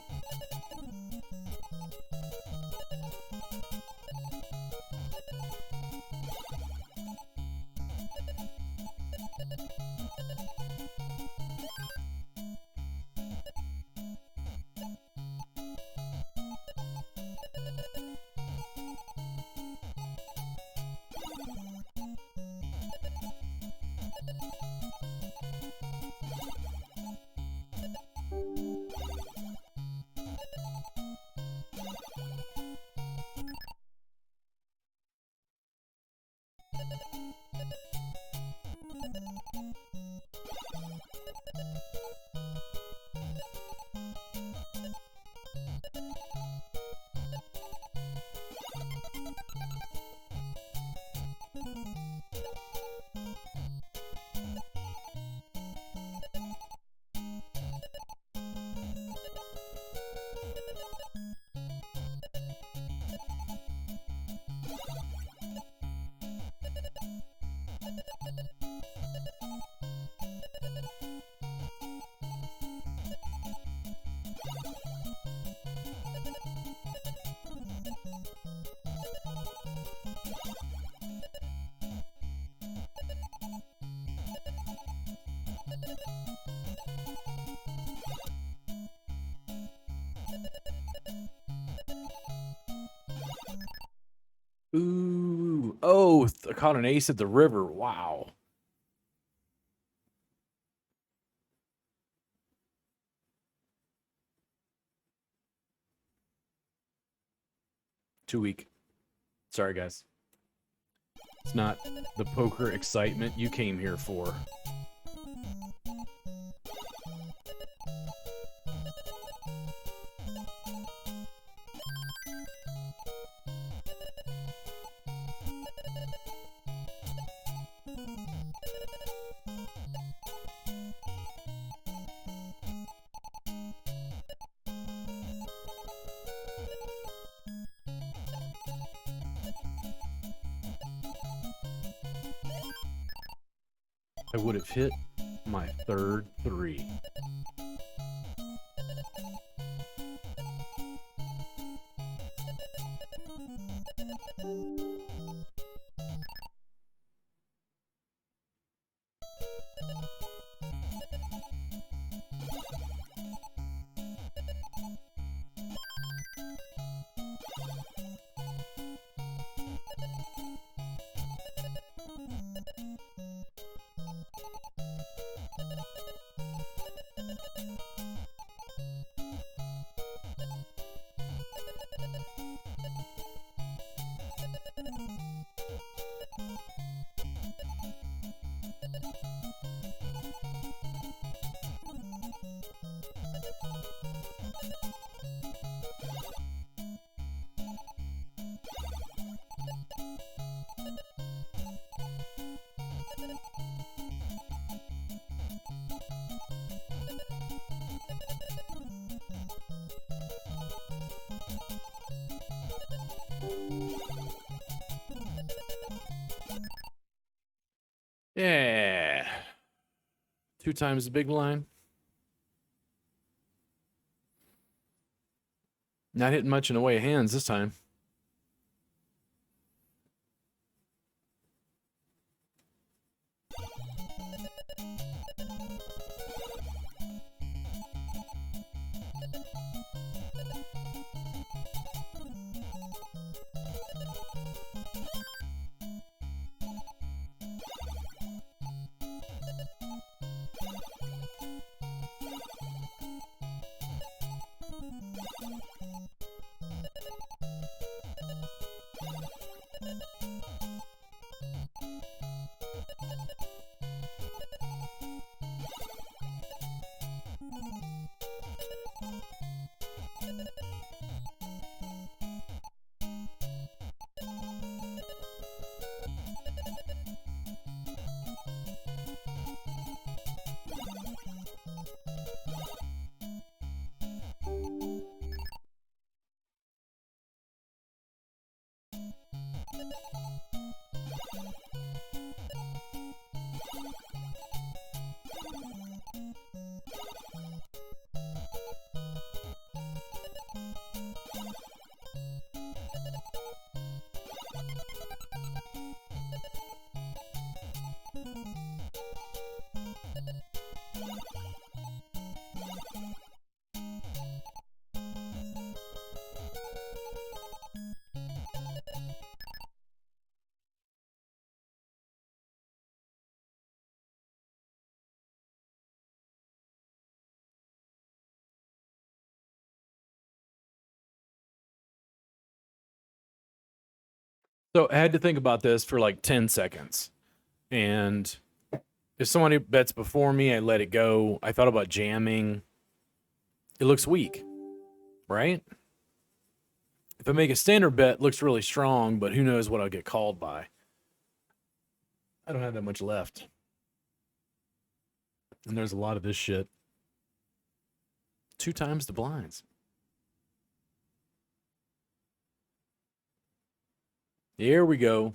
Ooh. Oh, I caught an ace at the river. Wow. Too weak. Sorry, guys. It's not the poker excitement you came here for. I would have hit my third 3. Yeah. 2 times the big line. Not hitting much in the way of hands this time. So I had to think about this for like 10 seconds. And if somebody bets before me, I let it go. I thought about jamming. It looks weak, right? If I make a standard bet, it looks really strong, but who knows what I'll get called by. I don't have that much left. And there's a lot of this shit. 2 times the blinds. Here we go.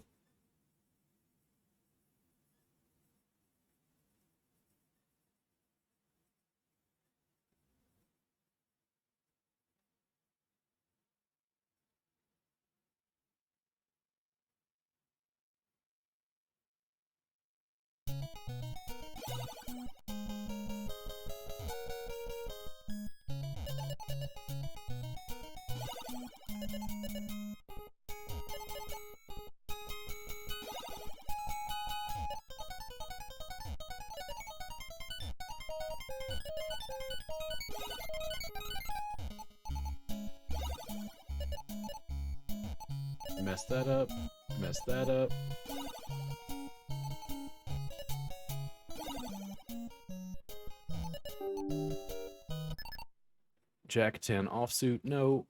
Mess that up. Mess that up. Jack 10 offsuit. No.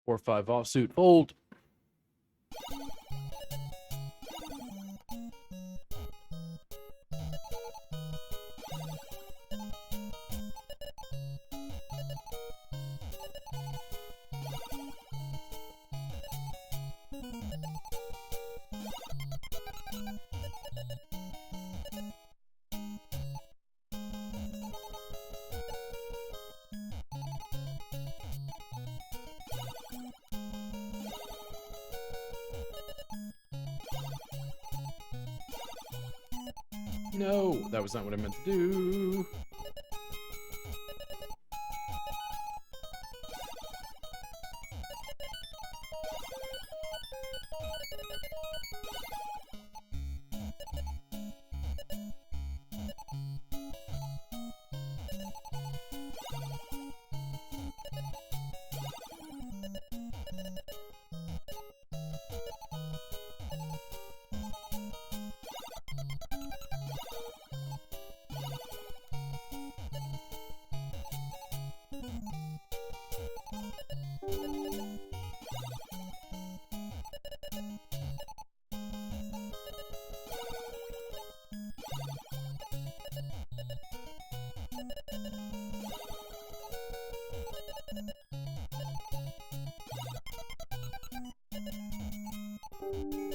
4-5 offsuit, fold. No, that was not what I meant to do.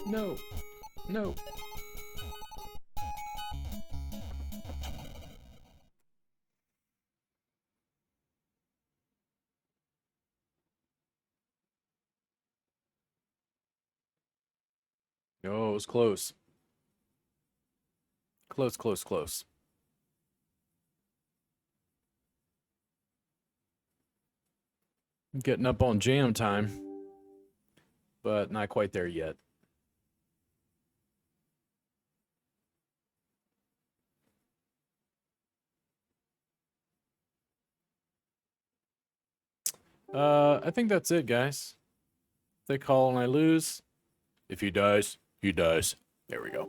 No, no. Oh, it was close. Close, close, close. Getting up on jam time, but not quite there yet. I think that's it, guys. If they call and I lose, if he dies, he dies. There we go.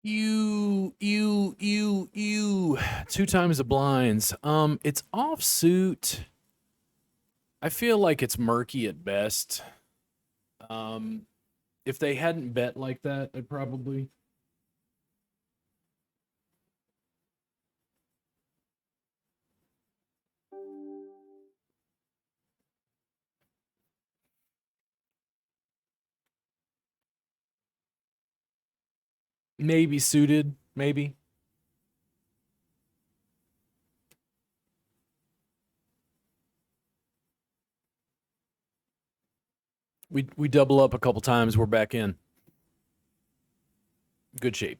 You. 2 times the blinds. It's offsuit. I feel like it's murky at best. If they hadn't bet like that, I'd probably. Maybe suited, maybe. We double up a couple times, we're back in. Good shape.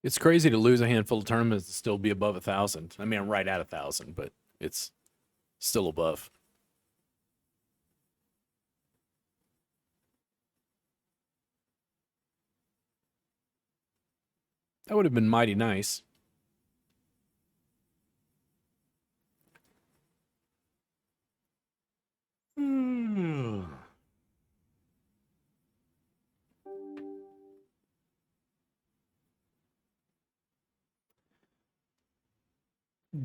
It's crazy to lose a handful of tournaments and still be above 1,000. I mean, I'm right at 1,000, but it's still above. That would have been mighty nice.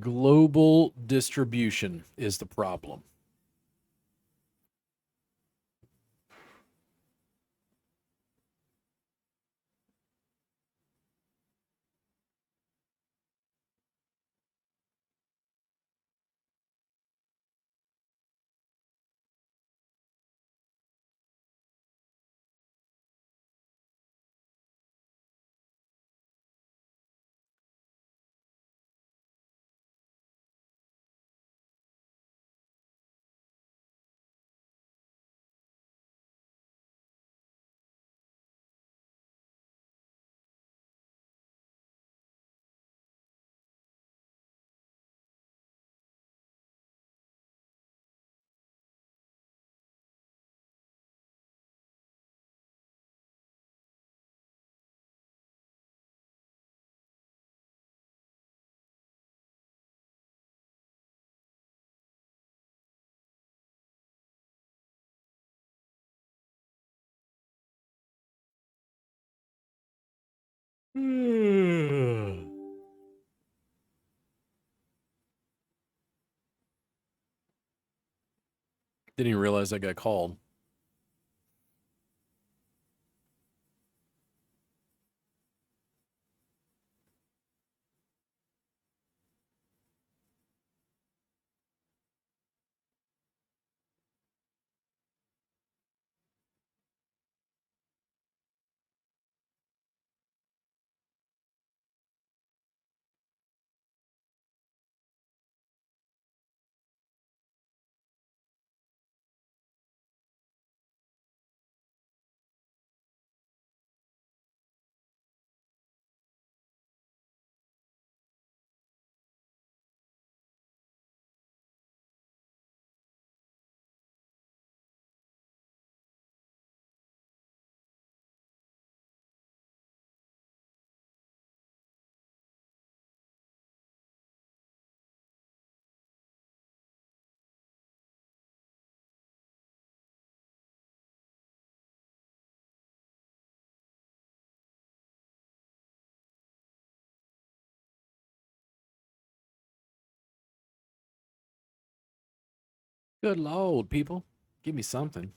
Global distribution is the problem. Didn't even realize I got called. Good Lord, people. Give me something.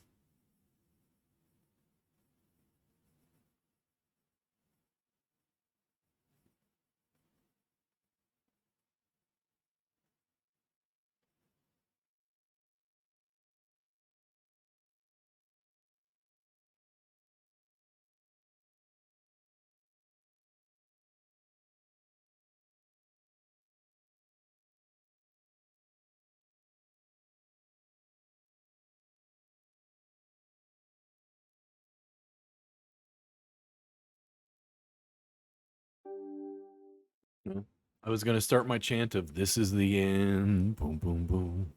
No. I was going to start my chant of "This is the end." Boom, boom, boom.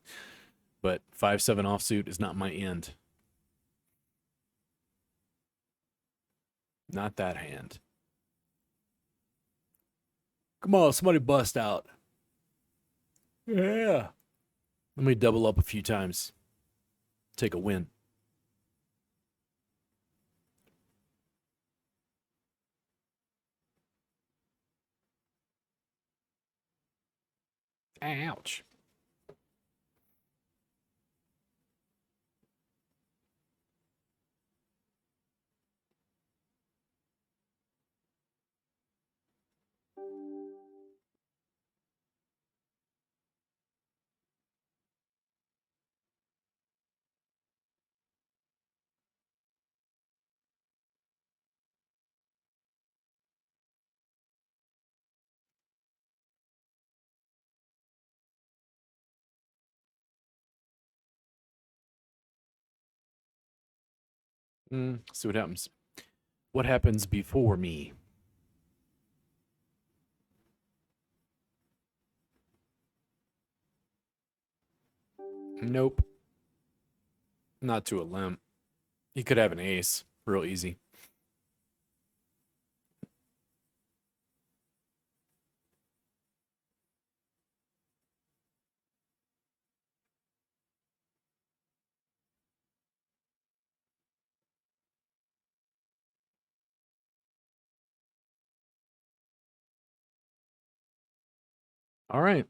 But 5/7 offsuit is not my end. Not that hand. Come on, somebody bust out. Yeah. Let me double up a few times. Take a win. Ouch. See what happens. What happens before me? Nope. Not to a limp. He could have an ace. Real easy. All right.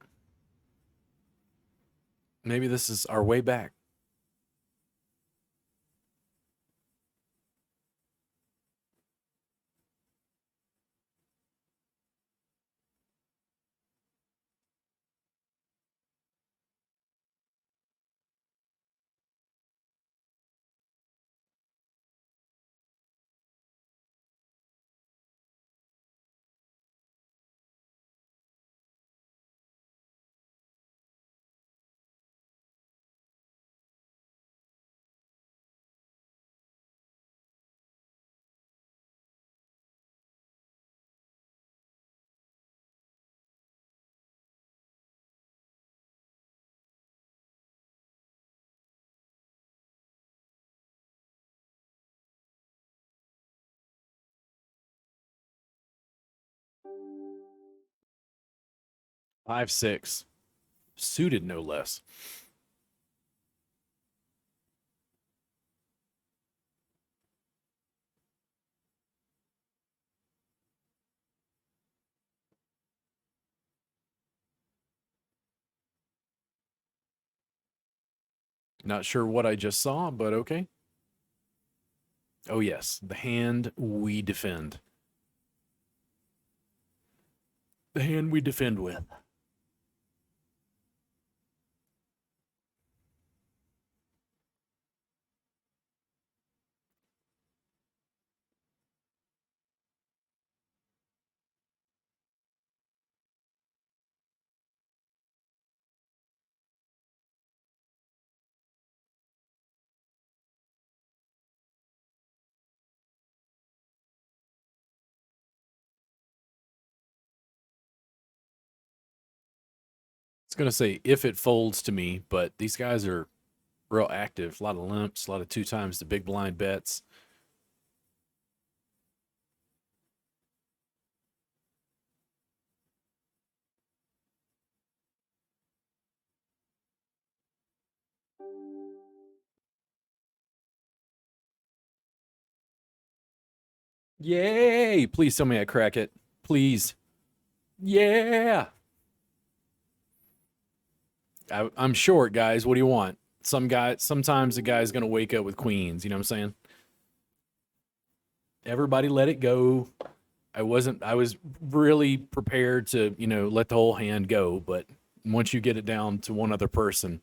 Maybe this is our way back. Five, six. Suited, no less. Not sure what I just saw, but okay. Oh, yes. The hand we defend. The hand we defend with. It's going to say if it folds to me, but these guys are real active. A lot of limps, a lot of 2 times the big blind bets. Yay! Please tell me I crack it. Please. Yeah! I'm short, guys. What do you want? Sometimes a guy's going to wake up with queens. You know what I'm saying? Everybody let it go. I was really prepared to, let the whole hand go. But once you get it down to one other person,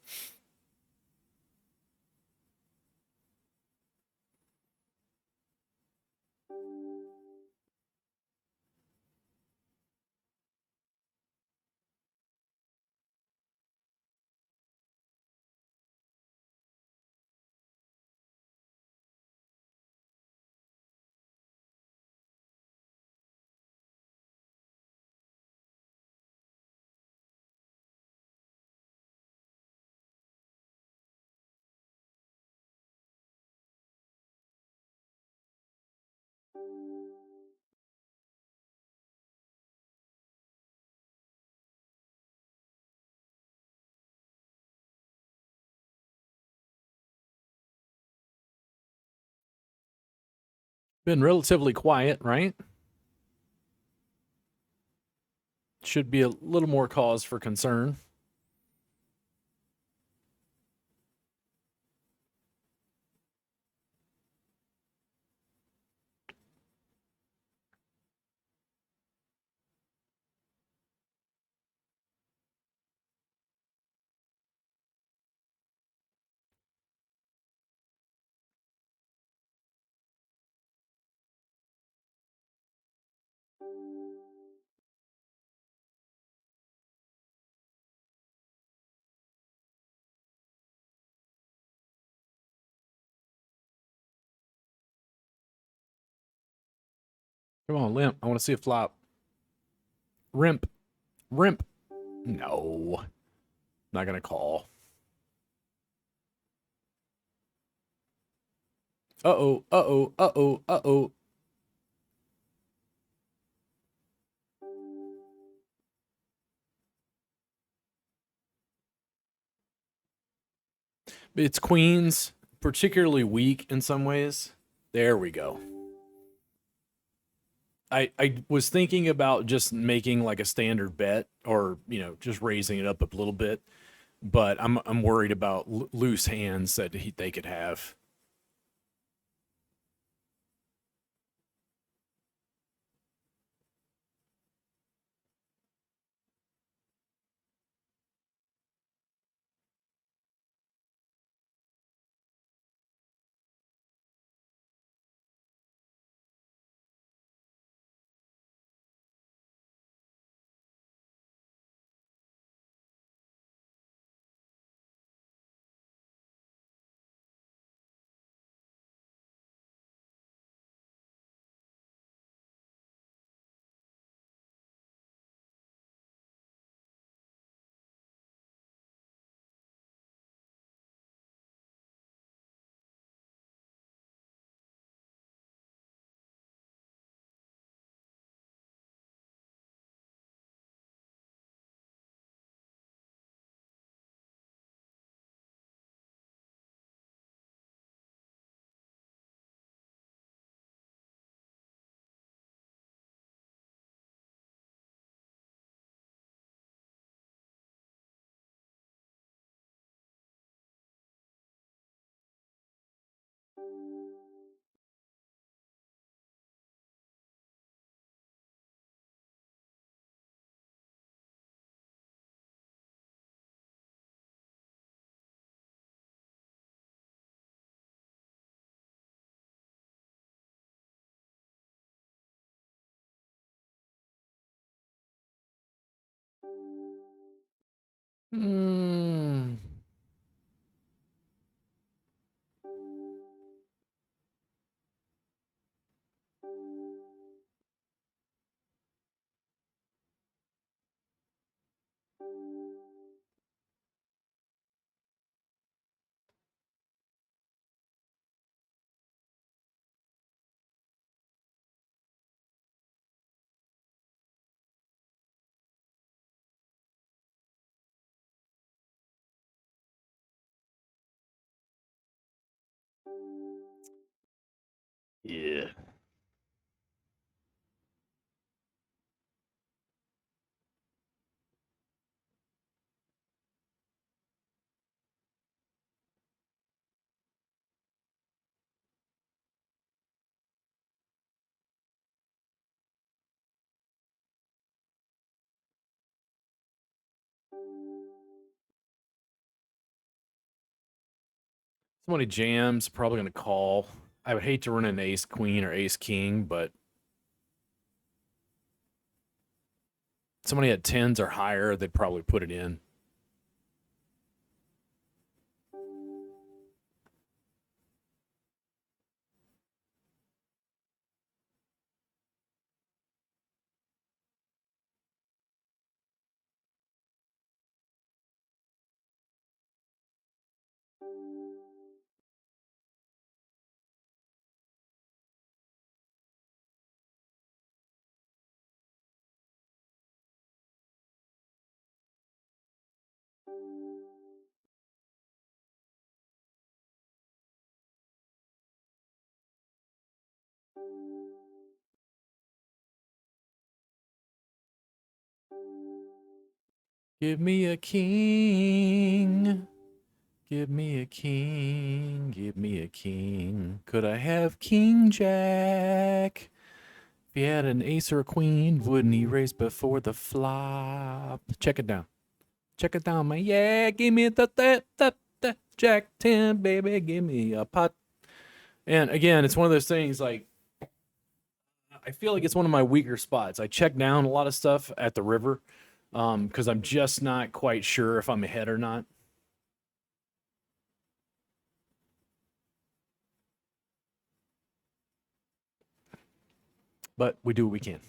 been relatively quiet, right? Should be a little more cause for concern. Come on, limp. I want to see a flop. Rimp. Rimp. No. Not going to call. Uh-oh, uh-oh, uh-oh, uh-oh. It's queens, particularly weak in some ways. There we go. I was thinking about just making like a standard bet or, just raising it up a little bit, but I'm worried about loose hands that they could have. Hmm. Yeah. Somebody jams, probably going to call. I would hate to run an ace queen or ace king, but somebody had tens or higher, they'd probably put it in. Give me a king. Give me a king. Give me a king. Could I have King Jack? If he had an ace or a queen, wouldn't he raise before the flop? Check it down. Check it down, man. Yeah, give me the Jack 10, baby. Give me a pot. And again, it's one of those things like I feel like it's one of my weaker spots. I check down a lot of stuff at the river because I'm just not quite sure if I'm ahead or not. But we do what we can.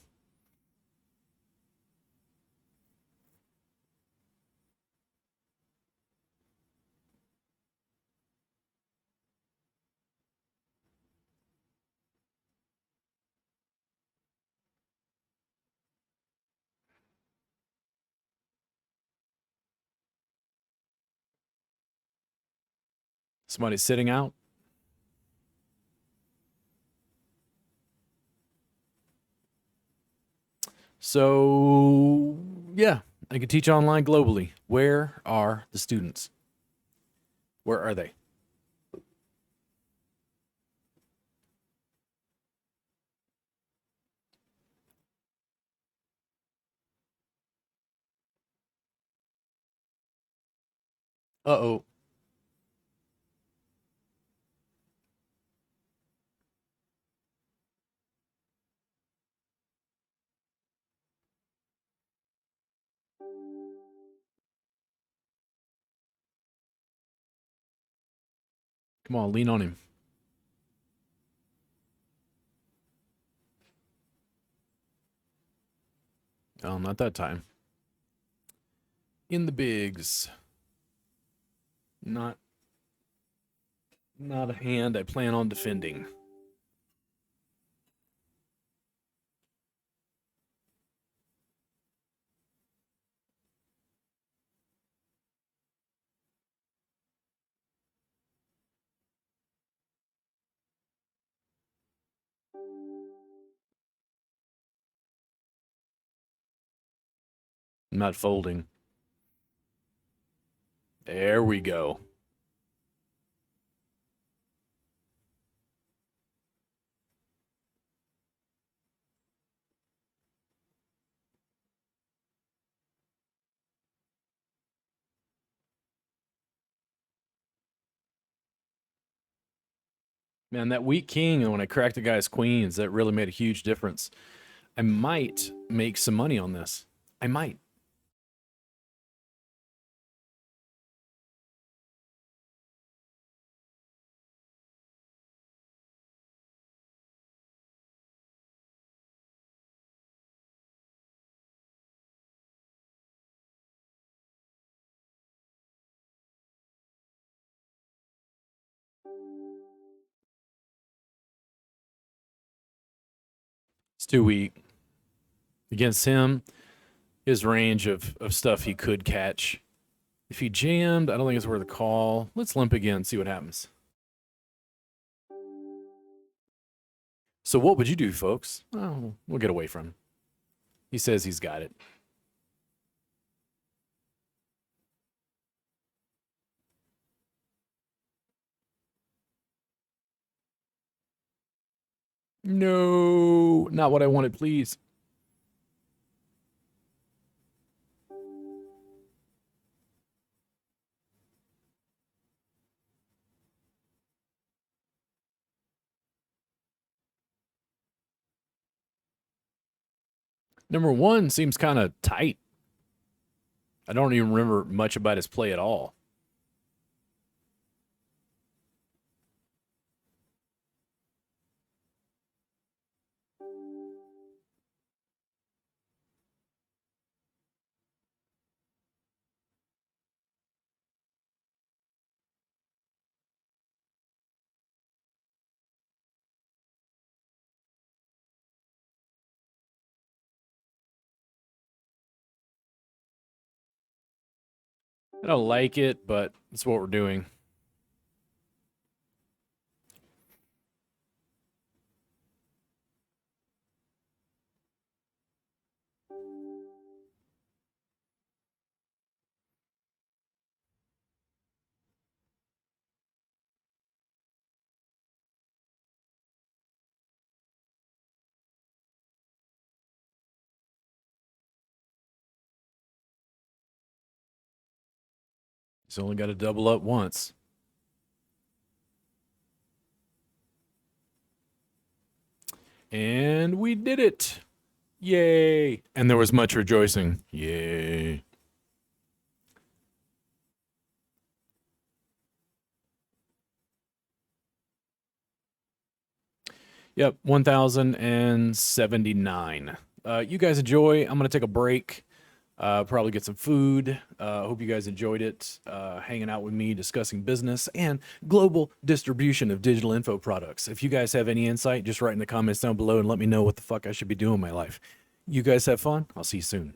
Somebody's sitting out. So, yeah, I can teach online globally. Where are the students? Where are they? Uh-oh. Come on, lean on him. Oh, not that time. In the bigs. Not a hand I plan on defending. I'm not folding. There we go. Man, that weak king, and when I cracked the guy's queens, that really made a huge difference. I might make some money on this. I might. It's too weak. Against him, his range of stuff he could catch. If he jammed, I don't think it's worth a call. Let's limp again, see what happens. So what would you do, folks? Oh, we'll get away from him. He says he's got it. No, not what I wanted, please. Number one seems kind of tight. I don't even remember much about his play at all. I don't like it, but it's what we're doing. He's only got to double up once. And we did it. Yay. And there was much rejoicing. Yay. Yep, 1,079. You guys enjoy. I'm going to take a break. Probably get some food. Hope you guys enjoyed it. Hanging out with me, discussing business and global distribution of digital info products. If you guys have any insight, just write in the comments down below and let me know what the fuck I should be doing in my life. You guys have fun. I'll see you soon.